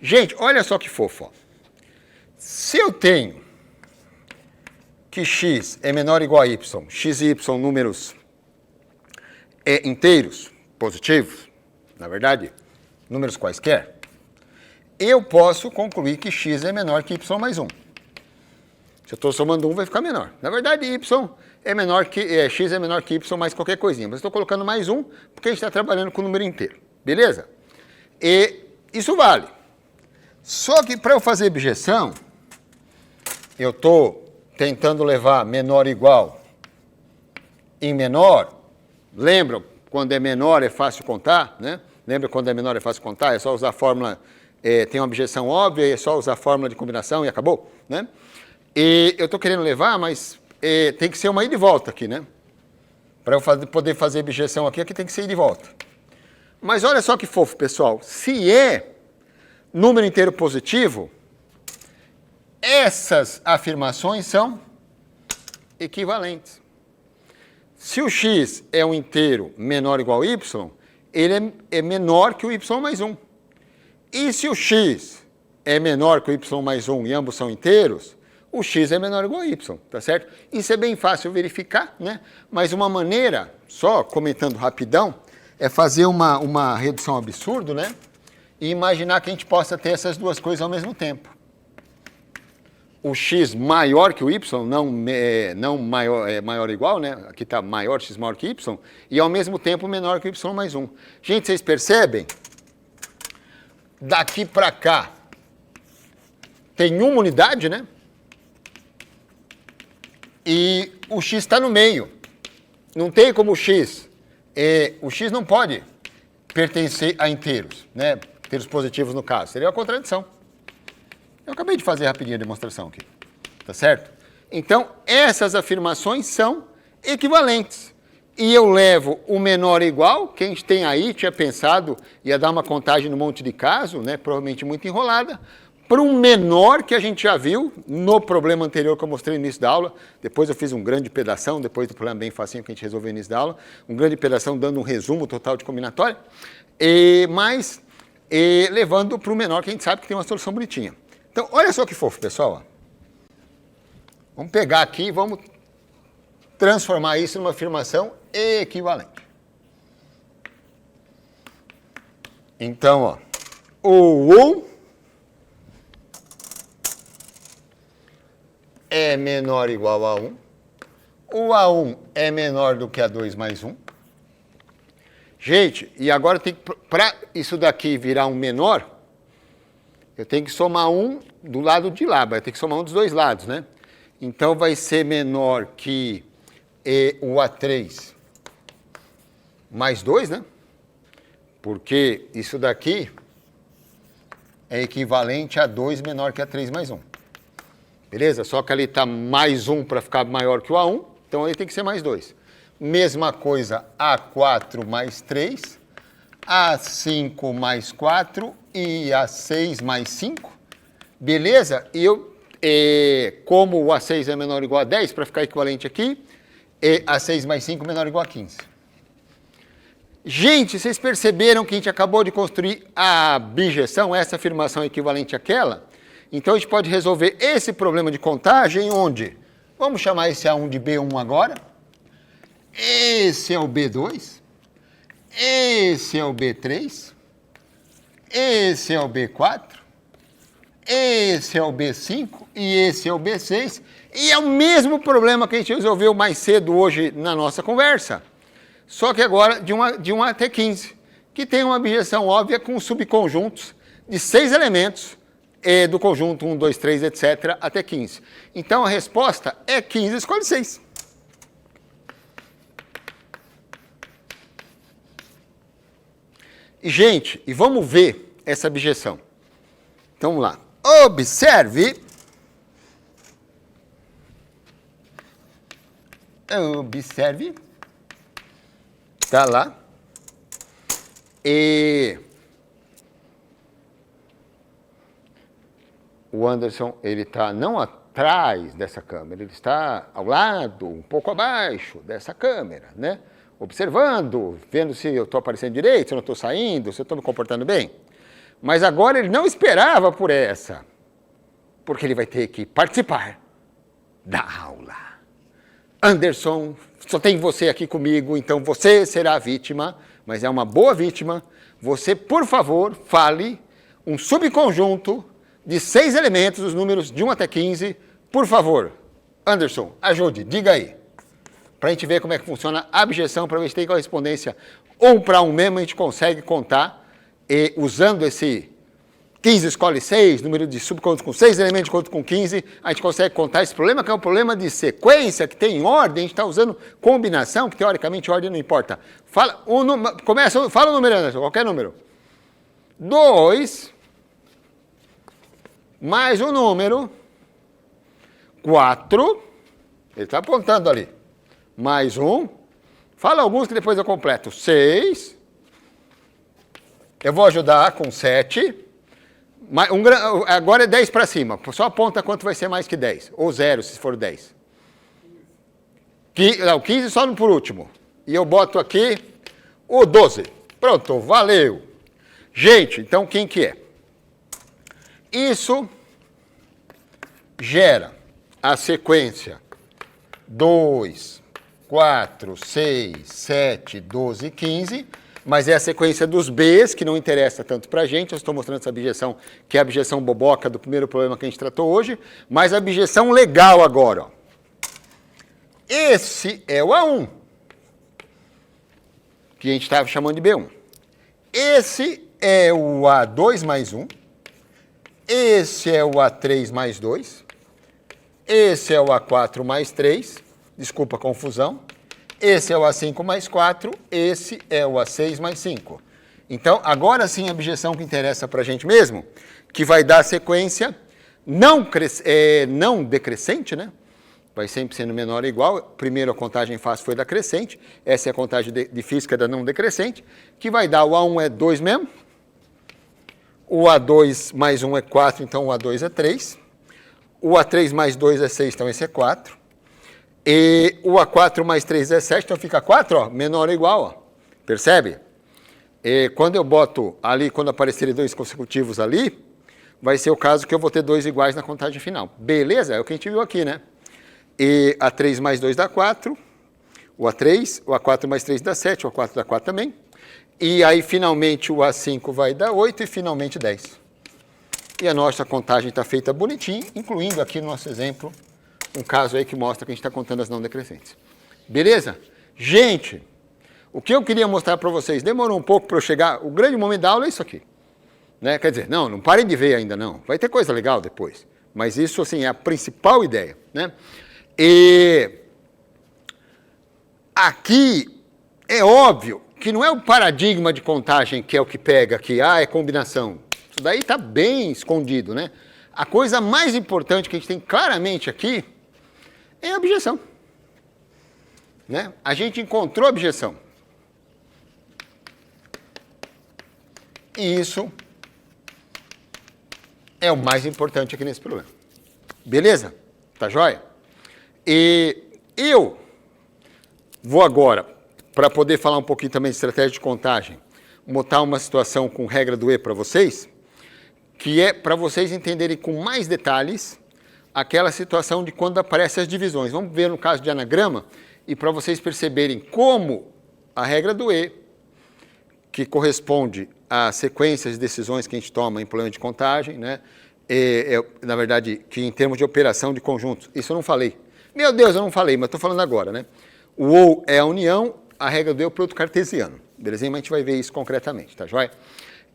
Gente, olha só que fofo, ó. Se eu tenho que x é menor ou igual a y, x e y números inteiros, positivos, na verdade, números quaisquer, eu posso concluir que x é menor que y mais 1. Se eu estou somando 1, vai ficar menor. Na verdade, y é menor que, x é menor que y mais qualquer coisinha, mas estou colocando mais 1 porque a gente está trabalhando com o número inteiro, beleza? E isso vale. Só que para eu fazer objeção, eu estou tentando levar menor ou igual em menor. Lembra, quando é menor é fácil contar, né? Lembra quando é menor é fácil contar? É só usar a fórmula, tem uma objeção óbvia, é só usar a fórmula de combinação e acabou. né? E eu estou querendo levar, mas tem que ser uma ida e volta aqui, né? Para eu poder fazer objeção aqui tem que ser ida e volta. Mas olha só que fofo, pessoal. Se é número inteiro positivo, essas afirmações são equivalentes. Se o x é um inteiro menor ou igual a y, ele é menor que o y mais 1. E se o x é menor que o y mais 1 e ambos são inteiros, o x é menor ou igual a y, tá certo? Isso é bem fácil verificar, né? Mas uma maneira, só comentando rapidão, é fazer uma redução absurda, né? E imaginar que a gente possa ter essas duas coisas ao mesmo tempo. O x maior que o y, não maior ou igual, né? Aqui está maior, x maior que y, e ao mesmo tempo menor que o y mais 1. Gente, vocês percebem? Daqui para cá tem uma unidade, né? E o x está no meio. Não tem como o x não pode pertencer a inteiros, né? Inteiros positivos no caso. Seria uma contradição. Eu acabei de fazer rapidinho a demonstração aqui. Tá certo? Então, essas afirmações são equivalentes. E eu levo o menor igual, que a gente tem aí, tinha pensado, ia dar uma contagem no monte de caso, né? Provavelmente muito enrolada, para um menor que a gente já viu no problema anterior que eu mostrei no início da aula. Depois eu fiz um grande pedação, depois do problema bem facinho que a gente resolveu no início da aula, um grande pedação dando um resumo total de combinatória, mas levando para o menor que a gente sabe que tem uma solução bonitinha. Então, olha só que fofo, pessoal. Vamos pegar aqui e vamos transformar isso numa afirmação equivalente. Então, ó, o 1 é menor ou igual a 1. O A1 é menor do que a 2 mais 1. Gente, e agora para isso daqui virar um menor, eu tenho que somar um do lado de lá, vai ter que somar um dos dois lados, né? Então vai ser menor que o A3 mais 2, né? Porque isso daqui é equivalente a 2 menor que a 3 mais 1. Beleza? Só que ali está mais 1 para ficar maior que o A1, então aí tem que ser mais 2. Mesma coisa, A4 mais 3, A5 mais 4 e A6 mais 5. Beleza? E como o A6 é menor ou igual a 10, para ficar equivalente aqui, A6 mais 5 menor ou igual a 15. Gente, vocês perceberam que a gente acabou de construir a bijeção, essa afirmação equivalente àquela? Então a gente pode resolver esse problema de contagem onde? Vamos chamar esse A1 de B1 agora. Esse é o B2. Esse é o B3. Esse é o B4. Esse é o B5 e esse é o B6. E é o mesmo problema que a gente resolveu mais cedo hoje na nossa conversa. Só que agora de 1 até 15, que tem uma bijeção óbvia com subconjuntos de 6 elementos do conjunto 1, 2, 3, etc., até 15. Então a resposta é 15, escolhe 6. E, gente, e vamos ver essa bijeção. Então vamos lá. Observe. Observe. Está lá. E o Anderson, ele está não atrás dessa câmera, ele está ao lado, um pouco abaixo dessa câmera, né? Observando, vendo se eu estou aparecendo direito, se eu não estou saindo, se eu estou me comportando bem. Mas agora ele não esperava por essa, porque ele vai ter que participar da aula. Anderson, só tem você aqui comigo, então você será a vítima, mas é uma boa vítima. Você, por favor, fale um subconjunto de 6 elementos, os números de 1 até 15. Por favor, Anderson, ajude, diga aí. Para a gente ver como é que funciona a abjeção, para ver se tem correspondência 1 para 1 mesmo, a gente consegue contar, e usando esse 15 escolhe 6, número de subconjuntos com 6 elementos de conjunto com 15, a gente consegue contar esse problema, que é um problema de sequência, que tem ordem, a gente está usando combinação, que teoricamente ordem não importa. Fala o número, Anderson, qualquer número. 2 mais um número 4, ele está apontando ali, mais 1, fala alguns que depois eu completo, 6, eu vou ajudar com 7, agora é 10 para cima, só aponta quanto vai ser mais que 10, ou 0 se for 10. 15 só no por último, e eu boto aqui o 12, pronto, valeu. Gente, então quem que é? Isso gera a sequência 2, 4, 6, 7, 12, 15, mas é a sequência dos Bs, que não interessa tanto para a gente. Eu estou mostrando essa abjeção, que é a abjeção boboca do primeiro problema que a gente tratou hoje, mas a abjeção legal agora. Ó. Esse é o A1, que a gente estava chamando de B1. Esse é o A2 mais 1. Esse é o A3 mais 2. Esse é o A4 mais 3. Desculpa a confusão. Esse é o A5 mais 4. Esse é o A6 mais 5. Então, agora sim a abjeção que interessa para a gente mesmo, que vai dar a sequência não decrescente, né? Vai sempre sendo menor ou igual. Primeiro a contagem fácil foi da crescente. Essa é a contagem de física da não decrescente, que vai dar o A1 é 2 mesmo. O A2 mais 1 é 4, então o A2 é 3. O A3 mais 2 é 6, então esse é 4. E o A4 mais 3 é 7, então fica 4, ó, menor ou igual, ó. Percebe? E quando eu boto ali, quando aparecerem 2 consecutivos ali, vai ser o caso que eu vou ter 2 iguais na contagem final. Beleza? É o que a gente viu aqui, né? E A3 mais 2 dá 4, o A3, o A4 mais 3 dá 7, o A4 dá 4 também. E aí, finalmente, o A5 vai dar 8 e, finalmente, 10. E a nossa contagem está feita bonitinho, incluindo aqui no nosso exemplo, um caso aí que mostra que a gente está contando as não decrescentes. Beleza? Gente, o que eu queria mostrar para vocês, demorou um pouco para eu chegar, o grande momento da aula é isso aqui. Né? Quer dizer, não parem de ver ainda não, vai ter coisa legal depois. Mas isso, assim, é a principal ideia. Né? E aqui é óbvio que não é o paradigma de contagem que é o que pega aqui, é combinação. Isso daí está bem escondido, né? A coisa mais importante que a gente tem claramente aqui é a abjeção. Né? A gente encontrou a abjeção. E isso é o mais importante aqui nesse problema. Beleza? Tá joia? E eu vou agora, para poder falar um pouquinho também de estratégia de contagem, botar uma situação com regra do E para vocês, que é para vocês entenderem com mais detalhes aquela situação de quando aparecem as divisões. Vamos ver no caso de anagrama e para vocês perceberem como a regra do E, que corresponde às sequências de decisões que a gente toma em problema de contagem, né? Na verdade, que em termos de operação de conjuntos, isso eu não falei. Meu Deus, eu não falei, mas estou falando agora, né? O OU é a união, a regra do E é o produto cartesiano. Belezinha? Mas a gente vai ver isso concretamente, tá joia?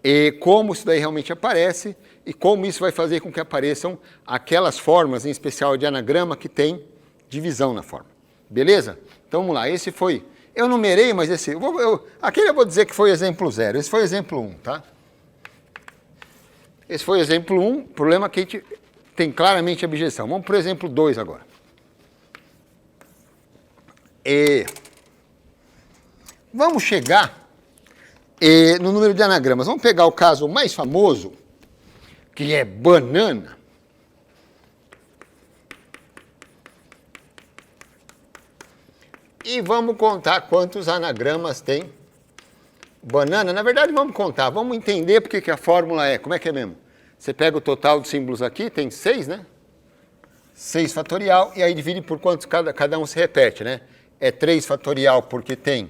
E como isso daí realmente aparece e como isso vai fazer com que apareçam aquelas formas, em especial de anagrama, que tem divisão na forma. Beleza? Então vamos lá, esse foi... Eu numerei, mas esse... aquele eu vou dizer que foi exemplo 0, esse foi exemplo 1, tá? Esse foi exemplo 1, problema que a gente tem claramente abjeção. Vamos para o exemplo 2 agora. Vamos chegar no número de anagramas. Vamos pegar o caso mais famoso, que é banana. E vamos contar quantos anagramas tem banana. Na verdade, vamos contar. Vamos entender porque que a fórmula é. Como é que é mesmo? Você pega o total de símbolos aqui, tem 6, né? 6 fatorial, e aí divide por quantos cada um se repete, né? É 3 fatorial porque tem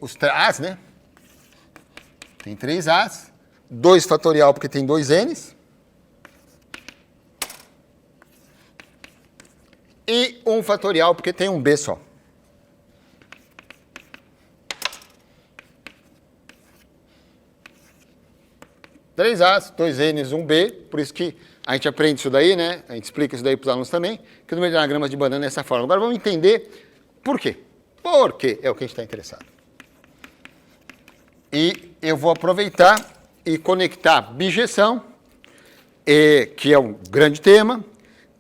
os As, né? Tem 3 As. 2 fatorial porque tem 2 Ns. E 1 fatorial porque tem um B só. Três As, 2 Ns, 1 B, por isso que a gente aprende isso daí, né? A gente explica isso daí para os alunos também, que o número de anagramas de banana é essa forma. Agora vamos entender por quê. Por quê é o que a gente está interessado. E eu vou aproveitar e conectar bijeção que é um grande tema,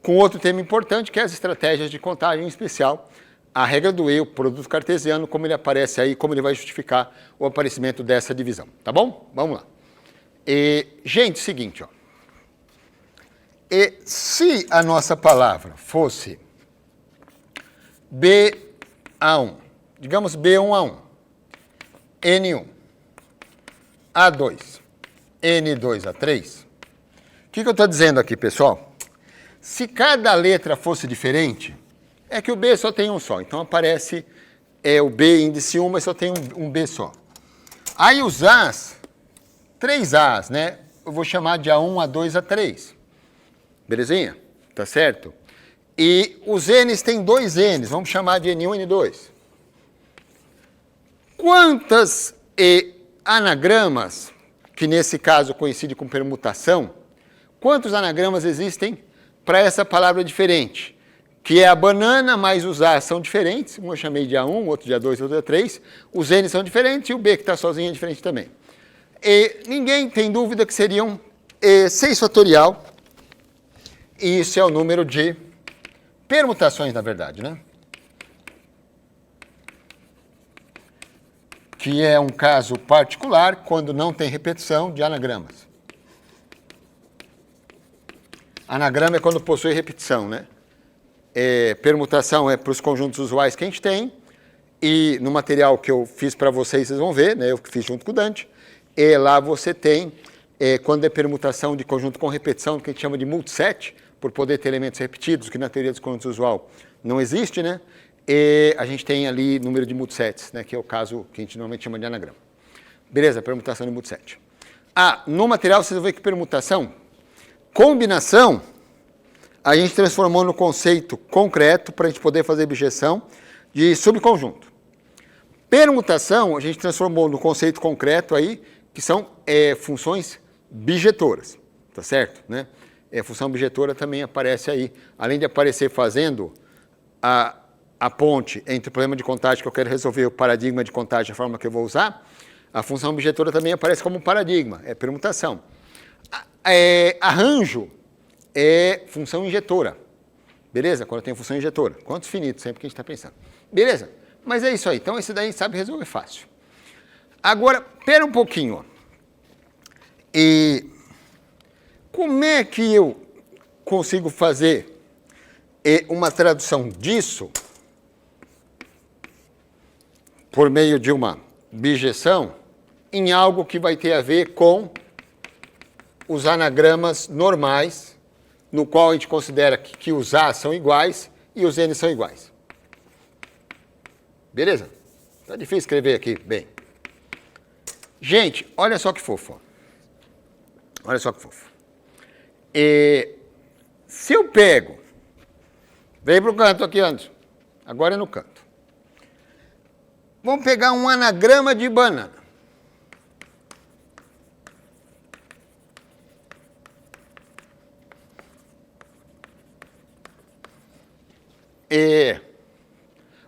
com outro tema importante, que é as estratégias de contagem, em especial a regra do E, o produto cartesiano, como ele aparece aí, como ele vai justificar o aparecimento dessa divisão. Tá bom? Vamos lá. Gente, seguinte, ó. Se a nossa palavra fosse BA1, digamos B1A1, N1, A2, N2A3, o que eu estou dizendo aqui, pessoal? Se cada letra fosse diferente, é que o B só tem um só. Então aparece o B índice 1, mas só tem um B só. Aí os As, 3 As, né? Eu vou chamar de A1, A2, A3. Belezinha? Tá certo? E os N's têm 2 N's, vamos chamar de N1 e N2. Quantas anagramas, que nesse caso coincide com permutação, quantos anagramas existem para essa palavra diferente? Que é a banana, mas os A são diferentes, um eu chamei de A1, outro de A2, outro de A3, os N são diferentes e o B que está sozinho é diferente também. Ninguém tem dúvida que seriam 6 fatorial, e isso é o número de permutações, na verdade, né? Que é um caso particular quando não tem repetição de anagramas. Anagrama é quando possui repetição, né? Permutação é para os conjuntos usuais que a gente tem, e no material que eu fiz para vocês, vocês vão ver, né? Eu fiz junto com o Dante, e lá você tem, quando é permutação de conjunto com repetição, que a gente chama de multiset, por poder ter elementos repetidos, que na teoria dos conjuntos usual não existe, né? E a gente tem ali número de multisets, né? Que é o caso que a gente normalmente chama de anagrama. Beleza, permutação de multiset. No material vocês vão ver que permutação, combinação, a gente transformou no conceito concreto para a gente poder fazer objeção de subconjunto. Permutação, a gente transformou no conceito concreto aí, que são funções bijetoras, tá certo? Né? Função bijetora também aparece aí, além de aparecer fazendo a ponte entre o problema de contagem que eu quero resolver e o paradigma de contagem, a forma que eu vou usar, a função bijetora também aparece como um paradigma, é permutação. Arranjo é função injetora, beleza? Quando eu tenho função injetora, quantos finitos, sempre que a gente está pensando. Beleza, mas é isso aí, então esse daí sabe resolver fácil. Agora, pera um pouquinho, ó. Como é que eu consigo fazer uma tradução disso por meio de uma bijeção em algo que vai ter a ver com os anagramas normais, no qual a gente considera que os A são iguais e os N são iguais. Beleza? Tá difícil escrever aqui, bem. Gente, olha só que fofo. Olha só que fofo. Se eu pego, vem para o canto aqui antes, agora é no canto. Vamos pegar um anagrama de banana.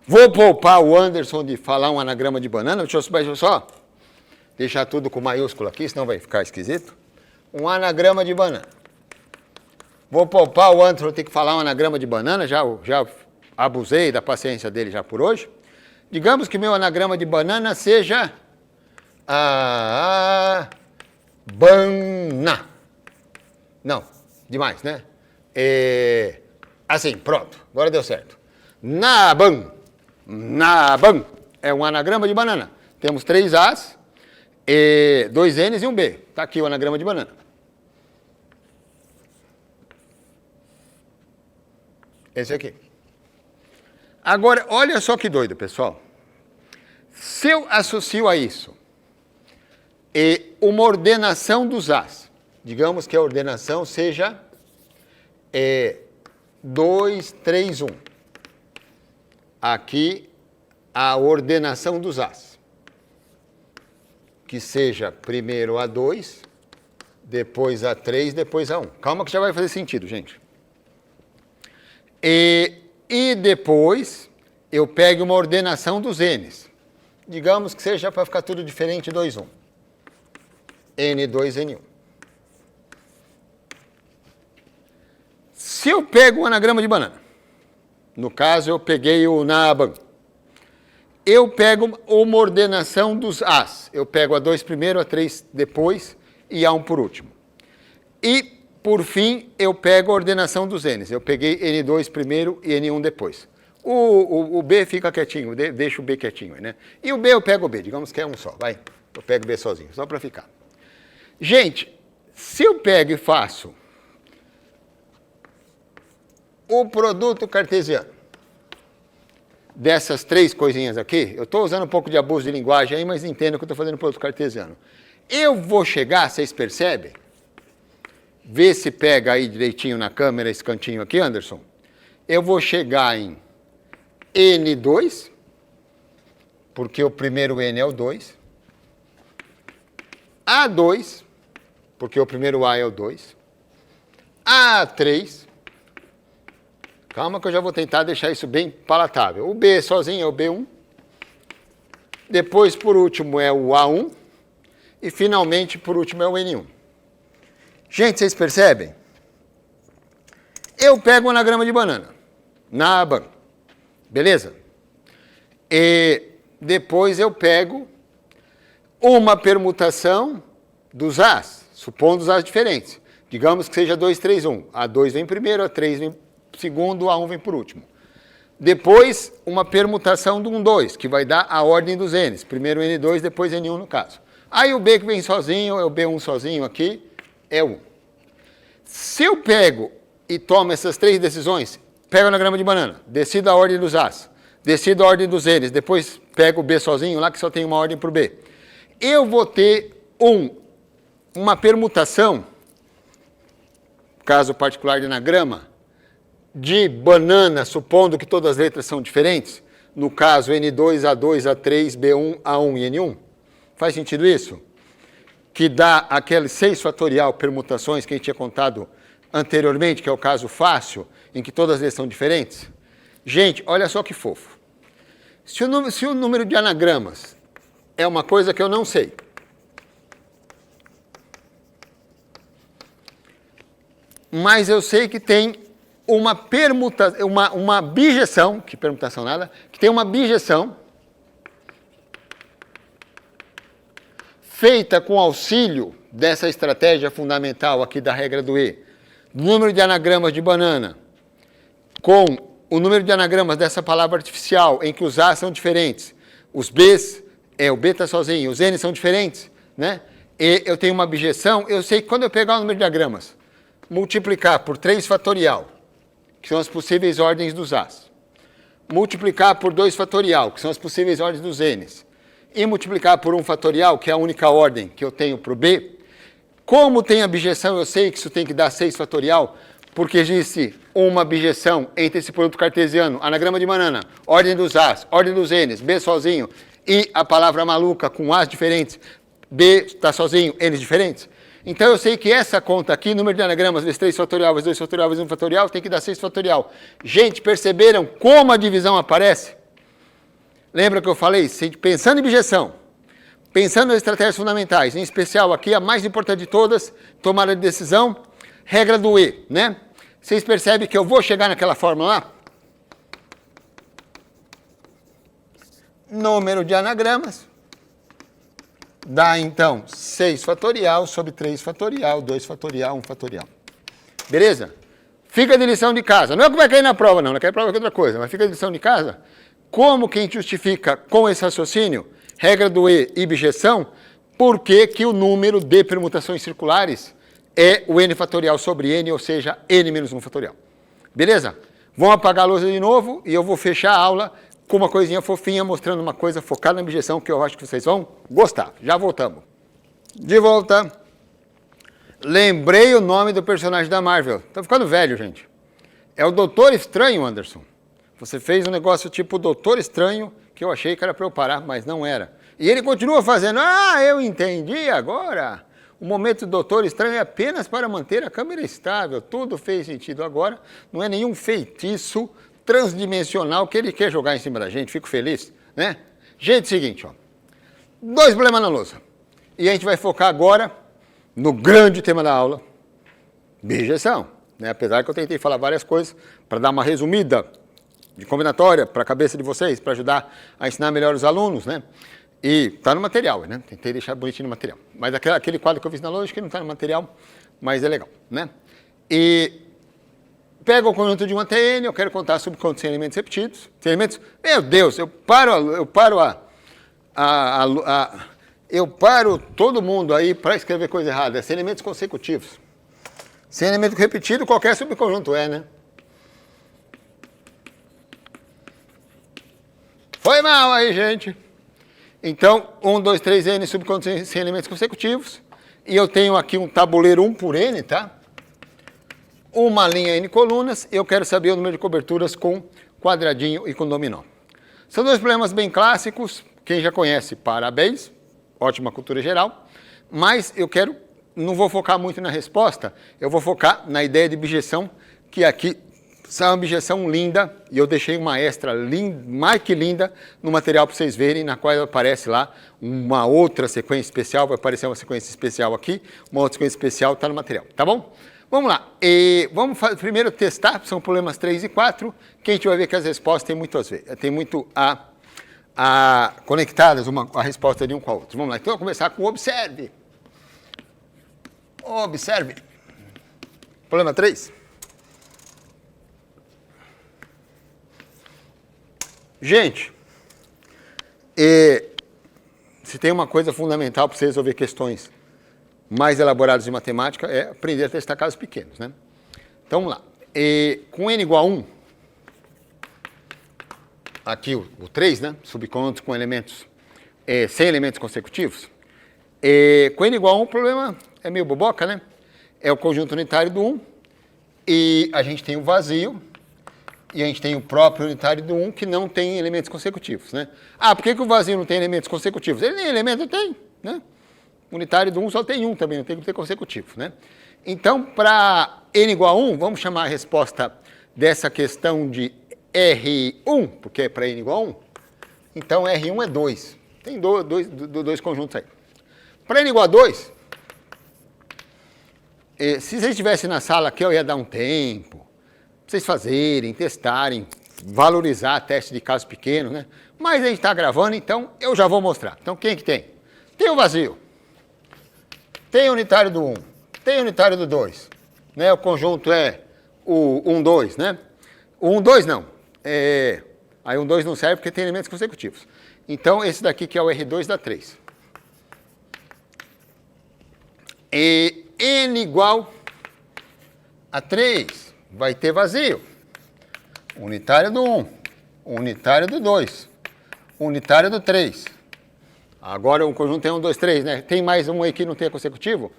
Vou poupar o Anderson de falar um anagrama de banana, deixa eu só deixar tudo com maiúsculo aqui, senão vai ficar esquisito. Um anagrama de banana. Vou poupar o Anderson ter que falar um anagrama de banana, já abusei da paciência dele já por hoje. Digamos que meu anagrama de banana seja bana. Não, demais, né? Assim, pronto, agora deu certo. Naban. Naban é um anagrama de banana. Temos 3 As, 2 N's e um B. Está aqui o anagrama de banana. Esse aqui. Agora, olha só que doido, pessoal. Se eu associo a isso uma ordenação dos As, digamos que a ordenação seja 2, 3, 1. Aqui, a ordenação dos As. Que seja primeiro A2, depois A3, depois A1. Calma que já vai fazer sentido, gente. E depois, eu pego uma ordenação dos N's. Digamos que seja para ficar tudo diferente, 2, 1. N2, N1. Se eu pego o anagrama de banana, no caso eu peguei o Naaban, eu pego uma ordenação dos As. Eu pego a 2 primeiro, a 3 depois e a 1 por último. E, por fim, eu pego a ordenação dos Ns. Eu peguei N2 primeiro e N1 depois. O B fica quietinho, deixa o B quietinho, né? E o B eu pego o B, digamos que é um só, vai. Eu pego o B sozinho, só para ficar. Gente, se eu pego e faço o produto cartesiano dessas 3 coisinhas aqui, eu estou usando um pouco de abuso de linguagem aí, mas entendo que eu estou fazendo produto cartesiano. Eu vou chegar, vocês percebem? Vê se pega aí direitinho na câmera esse cantinho aqui, Anderson. Eu vou chegar em N2, porque o primeiro N é o 2. A2, porque o primeiro A é o 2. A3. Calma que eu já vou tentar deixar isso bem palatável. O B sozinho é o B1. Depois, por último, é o A1. E, finalmente, por último, é o N1. Gente, vocês percebem? Eu pego o anagrama de banana. Naaban. Beleza? E depois eu pego uma permutação dos As, supondo os As diferentes. Digamos que seja 2, 3, 1. A2 vem primeiro, A3 vem segundo, A1 vem por último. Depois, uma permutação do 1, 2, que vai dar a ordem dos Ns. Primeiro N2, depois N1 no caso. Aí o B que vem sozinho, é o B1 sozinho aqui, é 1. Se eu pego e tomo essas 3 decisões, pego o anagrama de banana, decido a ordem dos As, decido a ordem dos Ns, depois pego o B sozinho lá, que só tem uma ordem para o B. Eu vou ter uma permutação, caso particular de anagrama, de banana, supondo que todas as letras são diferentes, no caso N2, A2, A3, B1, A1 e N1. Faz sentido isso? Que dá aquele 6 fatorial permutações que a gente tinha contado anteriormente, que é o caso fácil, em que todas as letras são diferentes. Gente, olha só que fofo. Se o número de anagramas é uma coisa que eu não sei, mas eu sei que tem uma permutação, uma bijeção, que permutação nada, que tem uma bijeção feita com auxílio dessa estratégia fundamental aqui da regra do E, número de anagramas de banana, com o número de anagramas dessa palavra artificial, em que os A são diferentes, os Bs, o B está sozinho, os N são diferentes, né? E eu tenho uma bijeção, eu sei que quando eu pegar o número de anagramas, multiplicar por 3 fatorial, que são as possíveis ordens dos As, multiplicar por 2 fatorial, que são as possíveis ordens dos Ns, e multiplicar por 1 fatorial, que é a única ordem que eu tenho para o B, como tem a bijeção, eu sei que isso tem que dar 6 fatorial, porque existe uma bijeção entre esse produto cartesiano, anagrama de banana, ordem dos As, ordem dos Ns, B sozinho, e a palavra maluca com As diferentes, B está sozinho, Ns diferentes. Então eu sei que essa conta aqui, número de anagramas, vezes 3 fatorial, vezes 2 fatorial, vezes 1 fatorial, tem que dar 6 fatorial. Gente, perceberam como a divisão aparece? Lembra que eu falei? Pensando em bijeção, pensando nas estratégias fundamentais, em especial aqui, a mais importante de todas, tomada de decisão, regra do E, né? Vocês percebem que eu vou chegar naquela fórmula lá? Número de anagramas dá, então, 6 fatorial sobre 3 fatorial, 2 fatorial, 1 fatorial. Beleza? Fica de lição de casa. Não é o que vai cair na prova, não. Não cai na prova que é outra coisa, mas fica de lição de casa. Como que a gente justifica com esse raciocínio, regra do E e bijeção, por que o número de permutações circulares é o n fatorial sobre n, ou seja, n menos 1 fatorial. Beleza? Vamos apagar a lousa de novo e eu vou fechar a aula com uma coisinha fofinha, mostrando uma coisa focada na bijeção que eu acho que vocês vão gostar. Já voltamos. De volta. Lembrei o nome do personagem da Marvel. Tá ficando velho, gente. É o Doutor Estranho, Anderson. Você fez um negócio tipo Doutor Estranho, que eu achei que era para eu parar, mas não era. E ele continua fazendo, eu entendi agora. O momento do Doutor Estranho é apenas para manter a câmera estável. Tudo fez sentido agora. Não é nenhum feitiço transdimensional que ele quer jogar em cima da gente. Fico feliz, né? Gente, seguinte, ó. 2 problemas na lousa. E a gente vai focar agora no grande tema da aula, bijeção. né? Apesar que eu tentei falar várias coisas para dar uma resumida de combinatória para a cabeça de vocês, para ajudar a ensinar melhor os alunos, né? E está no material, né? Tentei deixar bonitinho no material. Mas aquele quadro que eu fiz na lógica não está no material, mas é legal, né? E pego o conjunto de 1 até N, eu quero contar subconjuntos sem elementos repetidos. Sem elementos, meu Deus, eu paro todo mundo aí para escrever coisa errada. Sem elementos consecutivos. Sem elemento repetido, qualquer subconjunto é, né? Foi mal aí, gente. Então, 1, 2, 3, N subconjuntos sem elementos consecutivos. E eu tenho aqui um tabuleiro 1 por N, tá? Uma linha N colunas. Eu quero saber o número de coberturas com quadradinho e com dominó. São dois problemas bem clássicos. Quem já conhece, parabéns. Ótima cultura geral. Mas eu não vou focar muito na resposta. Eu vou focar na ideia de bijeção, que aqui é uma bijeção linda, e eu deixei uma extra mais que linda no material para vocês verem, na qual aparece lá uma outra sequência especial, vai aparecer uma sequência especial aqui, uma outra sequência especial está no material, tá bom? Vamos lá, primeiro testar, são problemas 3 e 4, que a gente vai ver que as respostas têm muito conectadas a resposta de um com a outra. Vamos lá, então eu vou começar com observe. Observe. Problema 3. Gente, se tem uma coisa fundamental para você resolver questões mais elaboradas de matemática, é aprender a testar casos pequenos, né? Então, vamos lá. Com n igual a 1, aqui o 3, né? Subconjuntos com elementos, sem elementos consecutivos. Com n igual a 1, o problema é meio boboca, né? É o conjunto unitário do 1, e a gente tem o vazio, e a gente tem o próprio unitário do 1 que não tem elementos consecutivos, né? Ah, por que o vazio não tem elementos consecutivos? Ele nem elemento tem, né? O unitário do 1 só tem 1 também, não tem que ter consecutivo, né? Então, para n igual a 1, vamos chamar a resposta dessa questão de R1, porque é para n igual a 1. Então, R1 é 2. Tem dois conjuntos aí. Para n igual a 2, se vocês estivessem na sala aqui, eu ia dar um tempo para vocês fazerem, testarem, valorizar teste de casos pequenos, né? Mas a gente está gravando, então eu já vou mostrar. Então, quem que tem? Tem o vazio. Tem o unitário do 1. Tem o unitário do 2. Né? O conjunto é o 1, 2, né? O 1, 2 não. Aí o 1, 2 não serve porque tem elementos consecutivos. Então, esse daqui que é o R2 dá 3. E n igual a 3 vai ter vazio. Unitário do 1, unitário do 2, unitário do 3. Agora o conjunto tem 1, 2, 3, né? Tem mais um aí que não tem consecutivo?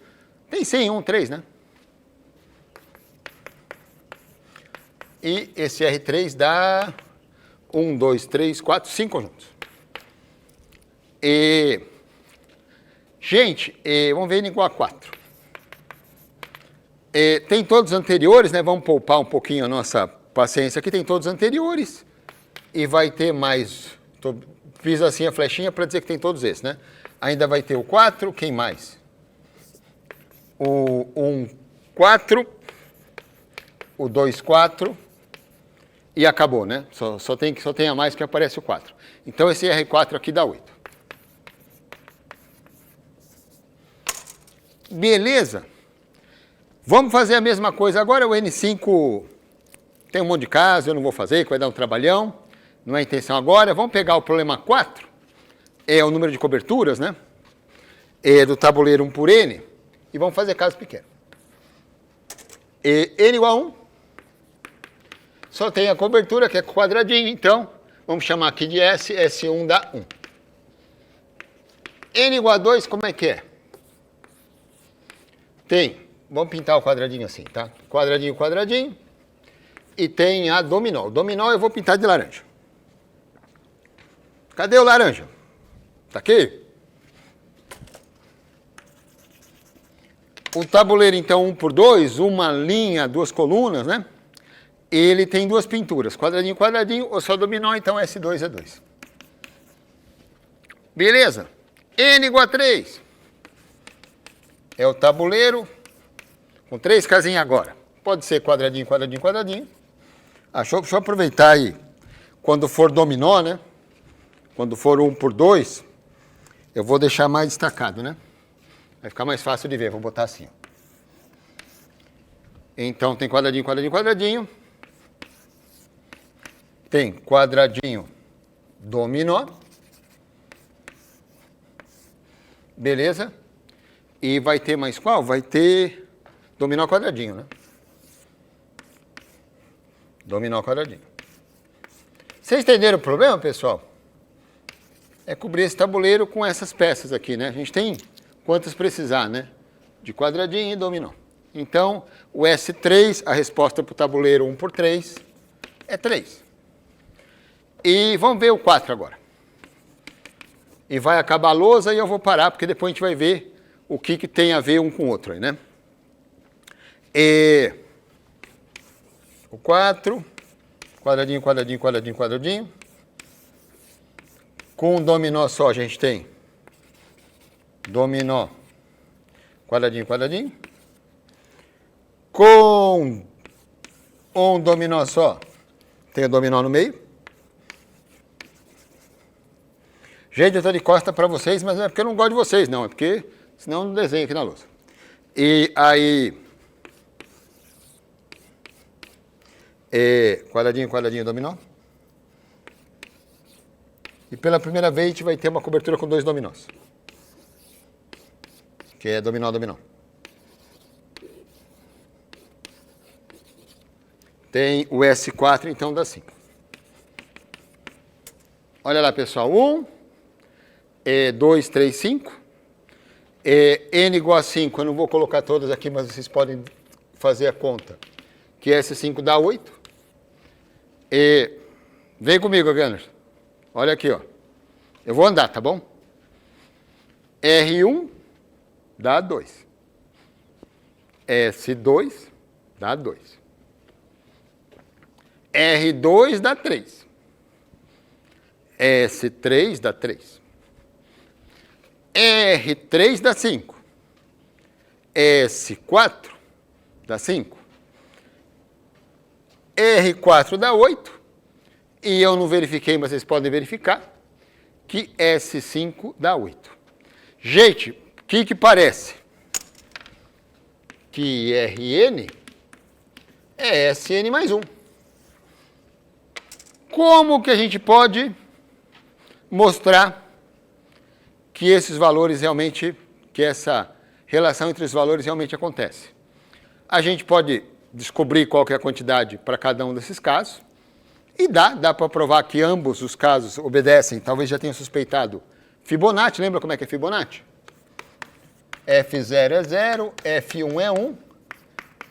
Tem sim, 1, 3, né? E esse R3 dá 1, 2, 3, 4, 5 conjuntos. Gente, vamos ver n igual a 4. Tem todos os anteriores, né? Vamos poupar um pouquinho a nossa paciência aqui. Tem todos os anteriores. E vai ter mais. Fiz assim a flechinha para dizer que tem todos esses, né? Ainda vai ter o 4. Quem mais? O 1, 4. O 2, 4. E acabou, né? Só tem a mais que aparece o 4. Então esse R4 aqui dá 8. Beleza? Vamos fazer a mesma coisa. Agora o N5 tem um monte de caso, eu não vou fazer, que vai dar um trabalhão. Não é a intenção agora. Vamos pegar o problema 4. É o número de coberturas, né? É do tabuleiro 1 por N. E vamos fazer casos pequenos. N igual a 1. Só tem a cobertura, que é quadradinho. Então, vamos chamar aqui de S. S1 dá 1. N igual a 2, como é que é? Vamos pintar o quadradinho assim, tá? Quadradinho, quadradinho. E tem a dominó. O dominó eu vou pintar de laranja. Cadê o laranja? Tá aqui? O tabuleiro, então, 1 por 2, uma linha, 2 colunas, né? Ele tem 2 pinturas. Quadradinho, quadradinho, ou só dominó, então S2 é 2. Beleza? N igual a 3. É o tabuleiro com 3 casinhas agora. Pode ser quadradinho, quadradinho, quadradinho. Deixa eu aproveitar aí. Quando for dominó, né? Quando for 1 por 2, eu vou deixar mais destacado, né? Vai ficar mais fácil de ver. Vou botar assim. Então, tem quadradinho, quadradinho, quadradinho. Tem quadradinho dominó. Beleza? E vai ter mais qual? Vai ter dominó quadradinho, né? Dominó quadradinho. Vocês entenderam o problema, pessoal? É cobrir esse tabuleiro com essas peças aqui, né? A gente tem quantas precisar, né? De quadradinho e dominó. Então, o S3, a resposta para o tabuleiro 1 por 3, é 3. E vamos ver o 4 agora. E vai acabar a lousa e eu vou parar, porque depois a gente vai ver o que tem a ver um com o outro aí, né? E o 4, quadradinho, quadradinho, quadradinho, quadradinho. Com um dominó só a gente tem dominó, quadradinho, quadradinho. Com um dominó só, tem o dominó no meio. Gente, eu estou de costa para vocês, mas não é porque eu não gosto de vocês, não. É porque senão eu não desenho aqui na lousa. E aí, quadradinho, quadradinho, dominó. E pela primeira vez a gente vai ter uma cobertura com 2 dominós. Que é dominó, dominó. Tem o S4, então dá 5. Olha lá, pessoal. 1, 2, 3, 5. N igual a 5, eu não vou colocar todas aqui, mas vocês podem fazer a conta. Que S5 dá 8. Vem comigo, Gunner. Olha aqui, ó. Eu vou andar, tá bom? R1 dá 2. S2 dá 2. R2 dá 3. S3 dá 3. R3 dá 5. S4 dá 5. R4 dá 8. E eu não verifiquei, mas vocês podem verificar, que S5 dá 8. Gente, o que parece? Que Rn é Sn mais 1. Como que a gente pode mostrar que esses valores realmente, que essa relação entre os valores realmente acontece? A gente pode descobrir qual que é a quantidade para cada um desses casos, e dá para provar que ambos os casos obedecem, talvez já tenham suspeitado, Fibonacci. Lembra como é que é Fibonacci? F0 é 0, F1 é 1,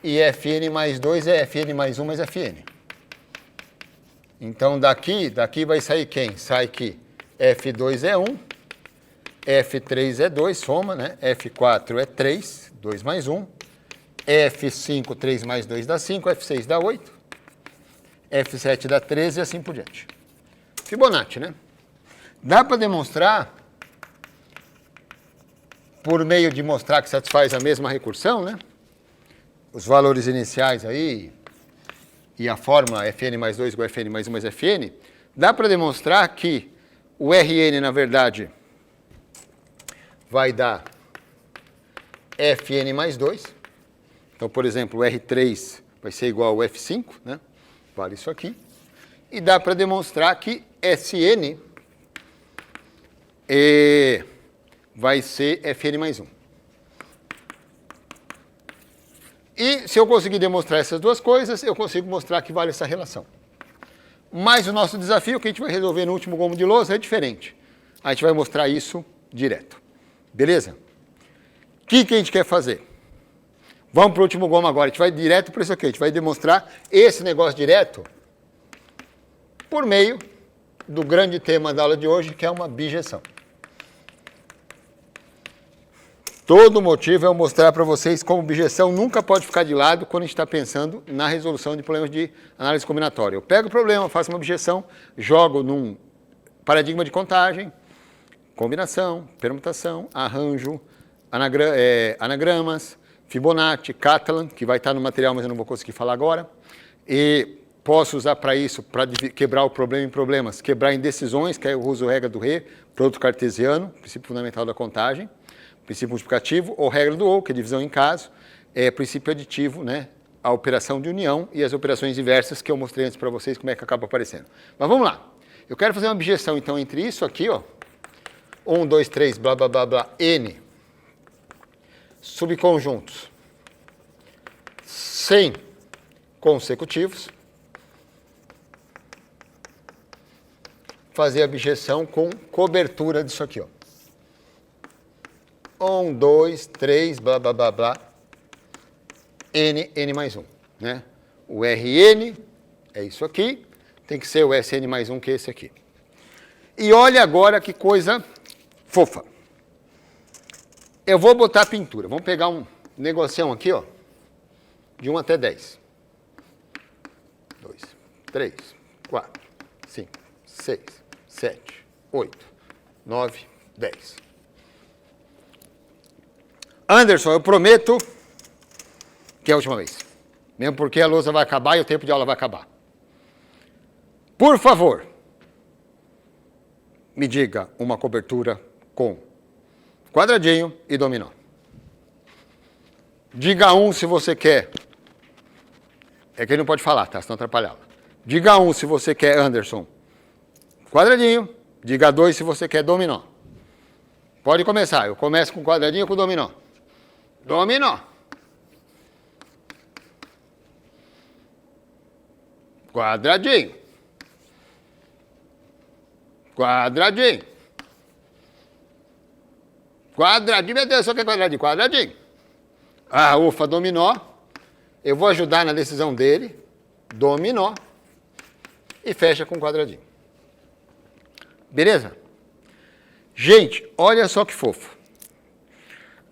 e Fn mais 2 é Fn mais 1 mais Fn. Então, daqui vai sair quem? Sai que F2 é 1, F3 é 2, soma, né? F4 é 3, 2 mais 1, F5, 3 mais 2 dá 5, F6 dá 8, F7 dá 13 e assim por diante. Fibonacci, né? Dá para demonstrar, por meio de mostrar que satisfaz a mesma recursão, né? Os valores iniciais aí, e a fórmula Fn mais 2 igual a Fn mais 1 mais Fn, dá para demonstrar que o Rn, na verdade, vai dar Fn mais 2. Então, por exemplo, o R3 vai ser igual ao F5, né? Vale isso aqui. E dá para demonstrar que Sn vai ser Fn mais 1. E se eu conseguir demonstrar essas duas coisas, eu consigo mostrar que vale essa relação. Mas o nosso desafio, que a gente vai resolver no último gomo de lousa, é diferente. A gente vai mostrar isso direto. Beleza? O que a gente quer fazer? Vamos para o último gomo agora. A gente vai direto para isso aqui. A gente vai demonstrar esse negócio direto por meio do grande tema da aula de hoje, que é uma bijeção. Todo o motivo é eu mostrar para vocês como bijeção nunca pode ficar de lado quando a gente está pensando na resolução de problemas de análise combinatória. Eu pego o problema, faço uma bijeção, jogo num paradigma de contagem, combinação, permutação, arranjo, anagramas, Fibonacci, Catalan, que vai estar no material, mas eu não vou conseguir falar agora. E posso usar para isso, para quebrar o problema em problemas, quebrar em decisões, que é o uso regra do re, produto cartesiano, princípio fundamental da contagem, princípio multiplicativo, ou regra do ou, que é divisão em caso, princípio aditivo, né? A operação de união e as operações inversas que eu mostrei antes para vocês, como é que acaba aparecendo. Mas vamos lá. Eu quero fazer uma objeção, então, entre isso aqui, ó, 1, 2, 3, blá, blá, blá, blá, N, subconjuntos sem consecutivos, fazer a objeção com cobertura disso aqui, ó. 1, 2, 3, blá, blá, blá, blá, N mais 1, né? O Rn é isso aqui, tem que ser o Sn mais 1, que é esse aqui. E olha agora que coisa fofa. Eu vou botar a pintura. Vamos pegar um negocinho aqui, ó, de 1 até 10. 2, 3, 4, 5, 6, 7, 8, 9, 10. Anderson, eu prometo que é a última vez. Mesmo porque a lousa vai acabar e o tempo de aula vai acabar. Por favor, me diga uma cobertura com quadradinho e dominó. Diga 1 se você quer. É que ele não pode falar, tá? Senão atrapalha a aula. Diga 1 se você quer, Anderson, quadradinho. Diga 2 se você quer dominó. Pode começar. Eu começo com quadradinho ou com dominó? Dominó. Quadradinho. Quadradinho. Quadradinho, meu Deus, só que é quadradinho. Quadradinho. Ah, ufa, dominó. Eu vou ajudar na decisão dele. Dominó. E fecha com quadradinho. Beleza? Gente, olha só que fofo.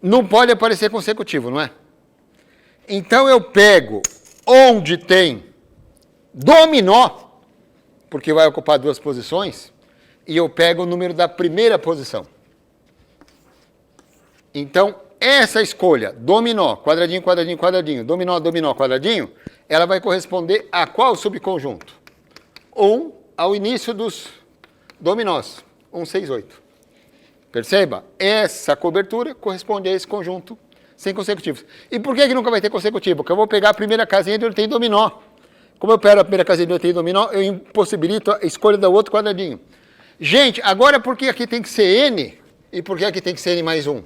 Não pode aparecer consecutivo, não é? Então eu pego onde tem dominó, porque vai ocupar 2 posições, e eu pego o número da primeira posição. Então, essa escolha, dominó, quadradinho, quadradinho, quadradinho, dominó, dominó, quadradinho, ela vai corresponder a qual subconjunto? 1 ao início dos dominós. 1, 6, 8. Perceba? Essa cobertura corresponde a esse conjunto sem consecutivos. E por que nunca vai ter consecutivo? Porque eu vou pegar a primeira casinha onde tem dominó. Como eu pego a primeira casinha onde tem dominó, eu impossibilito a escolha do outro quadradinho. Gente, agora por que aqui tem que ser N e por que aqui tem que ser N mais 1?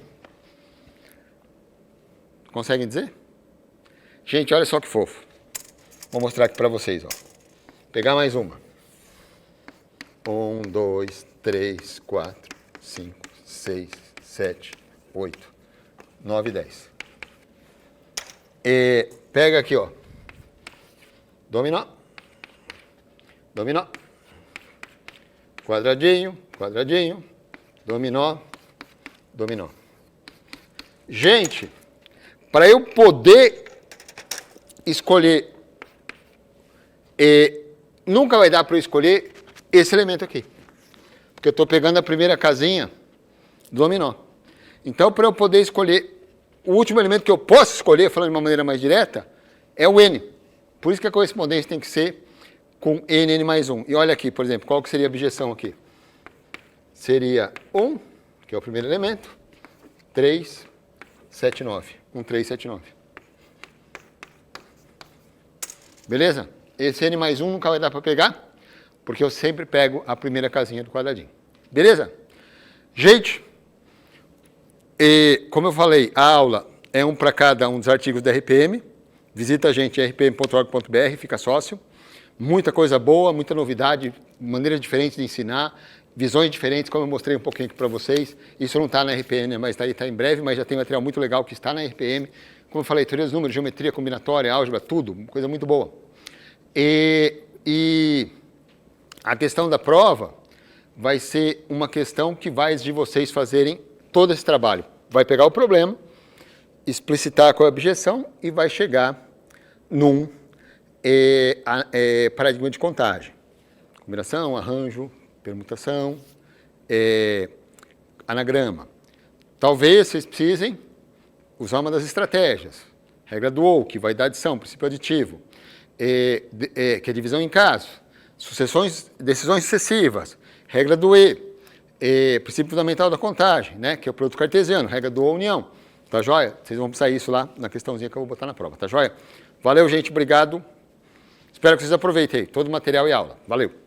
Conseguem dizer? Gente, olha só que fofo. Vou mostrar aqui para vocês, ó. Pegar mais uma. 1, 2, 3, 4, 5, 6, 7, 8, 9, 10. E pega aqui, ó. Dominó. Dominó. Quadradinho, quadradinho. Dominó. Dominó. Gente, para eu poder escolher, nunca vai dar para eu escolher esse elemento aqui. Porque eu estou pegando a primeira casinha do dominó. Então, para eu poder escolher, o último elemento que eu posso escolher, falando de uma maneira mais direta, é o N. Por isso que a correspondência tem que ser com N mais 1. E olha aqui, por exemplo, qual que seria a objeção aqui? Seria 1, que é o primeiro elemento, 3, 7, 9. 1, 3, 7, 9. Beleza? Esse N mais 1 nunca vai dar para pegar, porque eu sempre pego a primeira casinha do quadradinho. Beleza? Gente, como eu falei, a aula é um para cada um dos artigos da RPM. Visita a gente, rpm.org.br, fica sócio. Muita coisa boa, muita novidade, maneiras diferentes de ensinar, visões diferentes, como eu mostrei um pouquinho aqui para vocês. Isso não está na RPM, mas está em breve, mas já tem material muito legal que está na RPM. Como eu falei, teoria dos números, geometria combinatória, álgebra, tudo, coisa muito boa. E a questão da prova vai ser uma questão que vai exigir vocês fazerem todo esse trabalho. Vai pegar o problema, explicitar qual é a objeção e vai chegar num paradigma de contagem. Combinação, arranjo, permutação, anagrama. Talvez vocês precisem usar uma das estratégias. Regra do ou, que vai dar adição, princípio aditivo, que é divisão em casos. Decisões sucessivas. Regra do princípio fundamental da contagem, né? Que é o produto cartesiano, regra do ou união. Tá joia? Vocês vão sair isso lá na questãozinha que eu vou botar na prova, tá joia? Valeu, gente, obrigado. Espero que vocês aproveitem todo o material e aula. Valeu!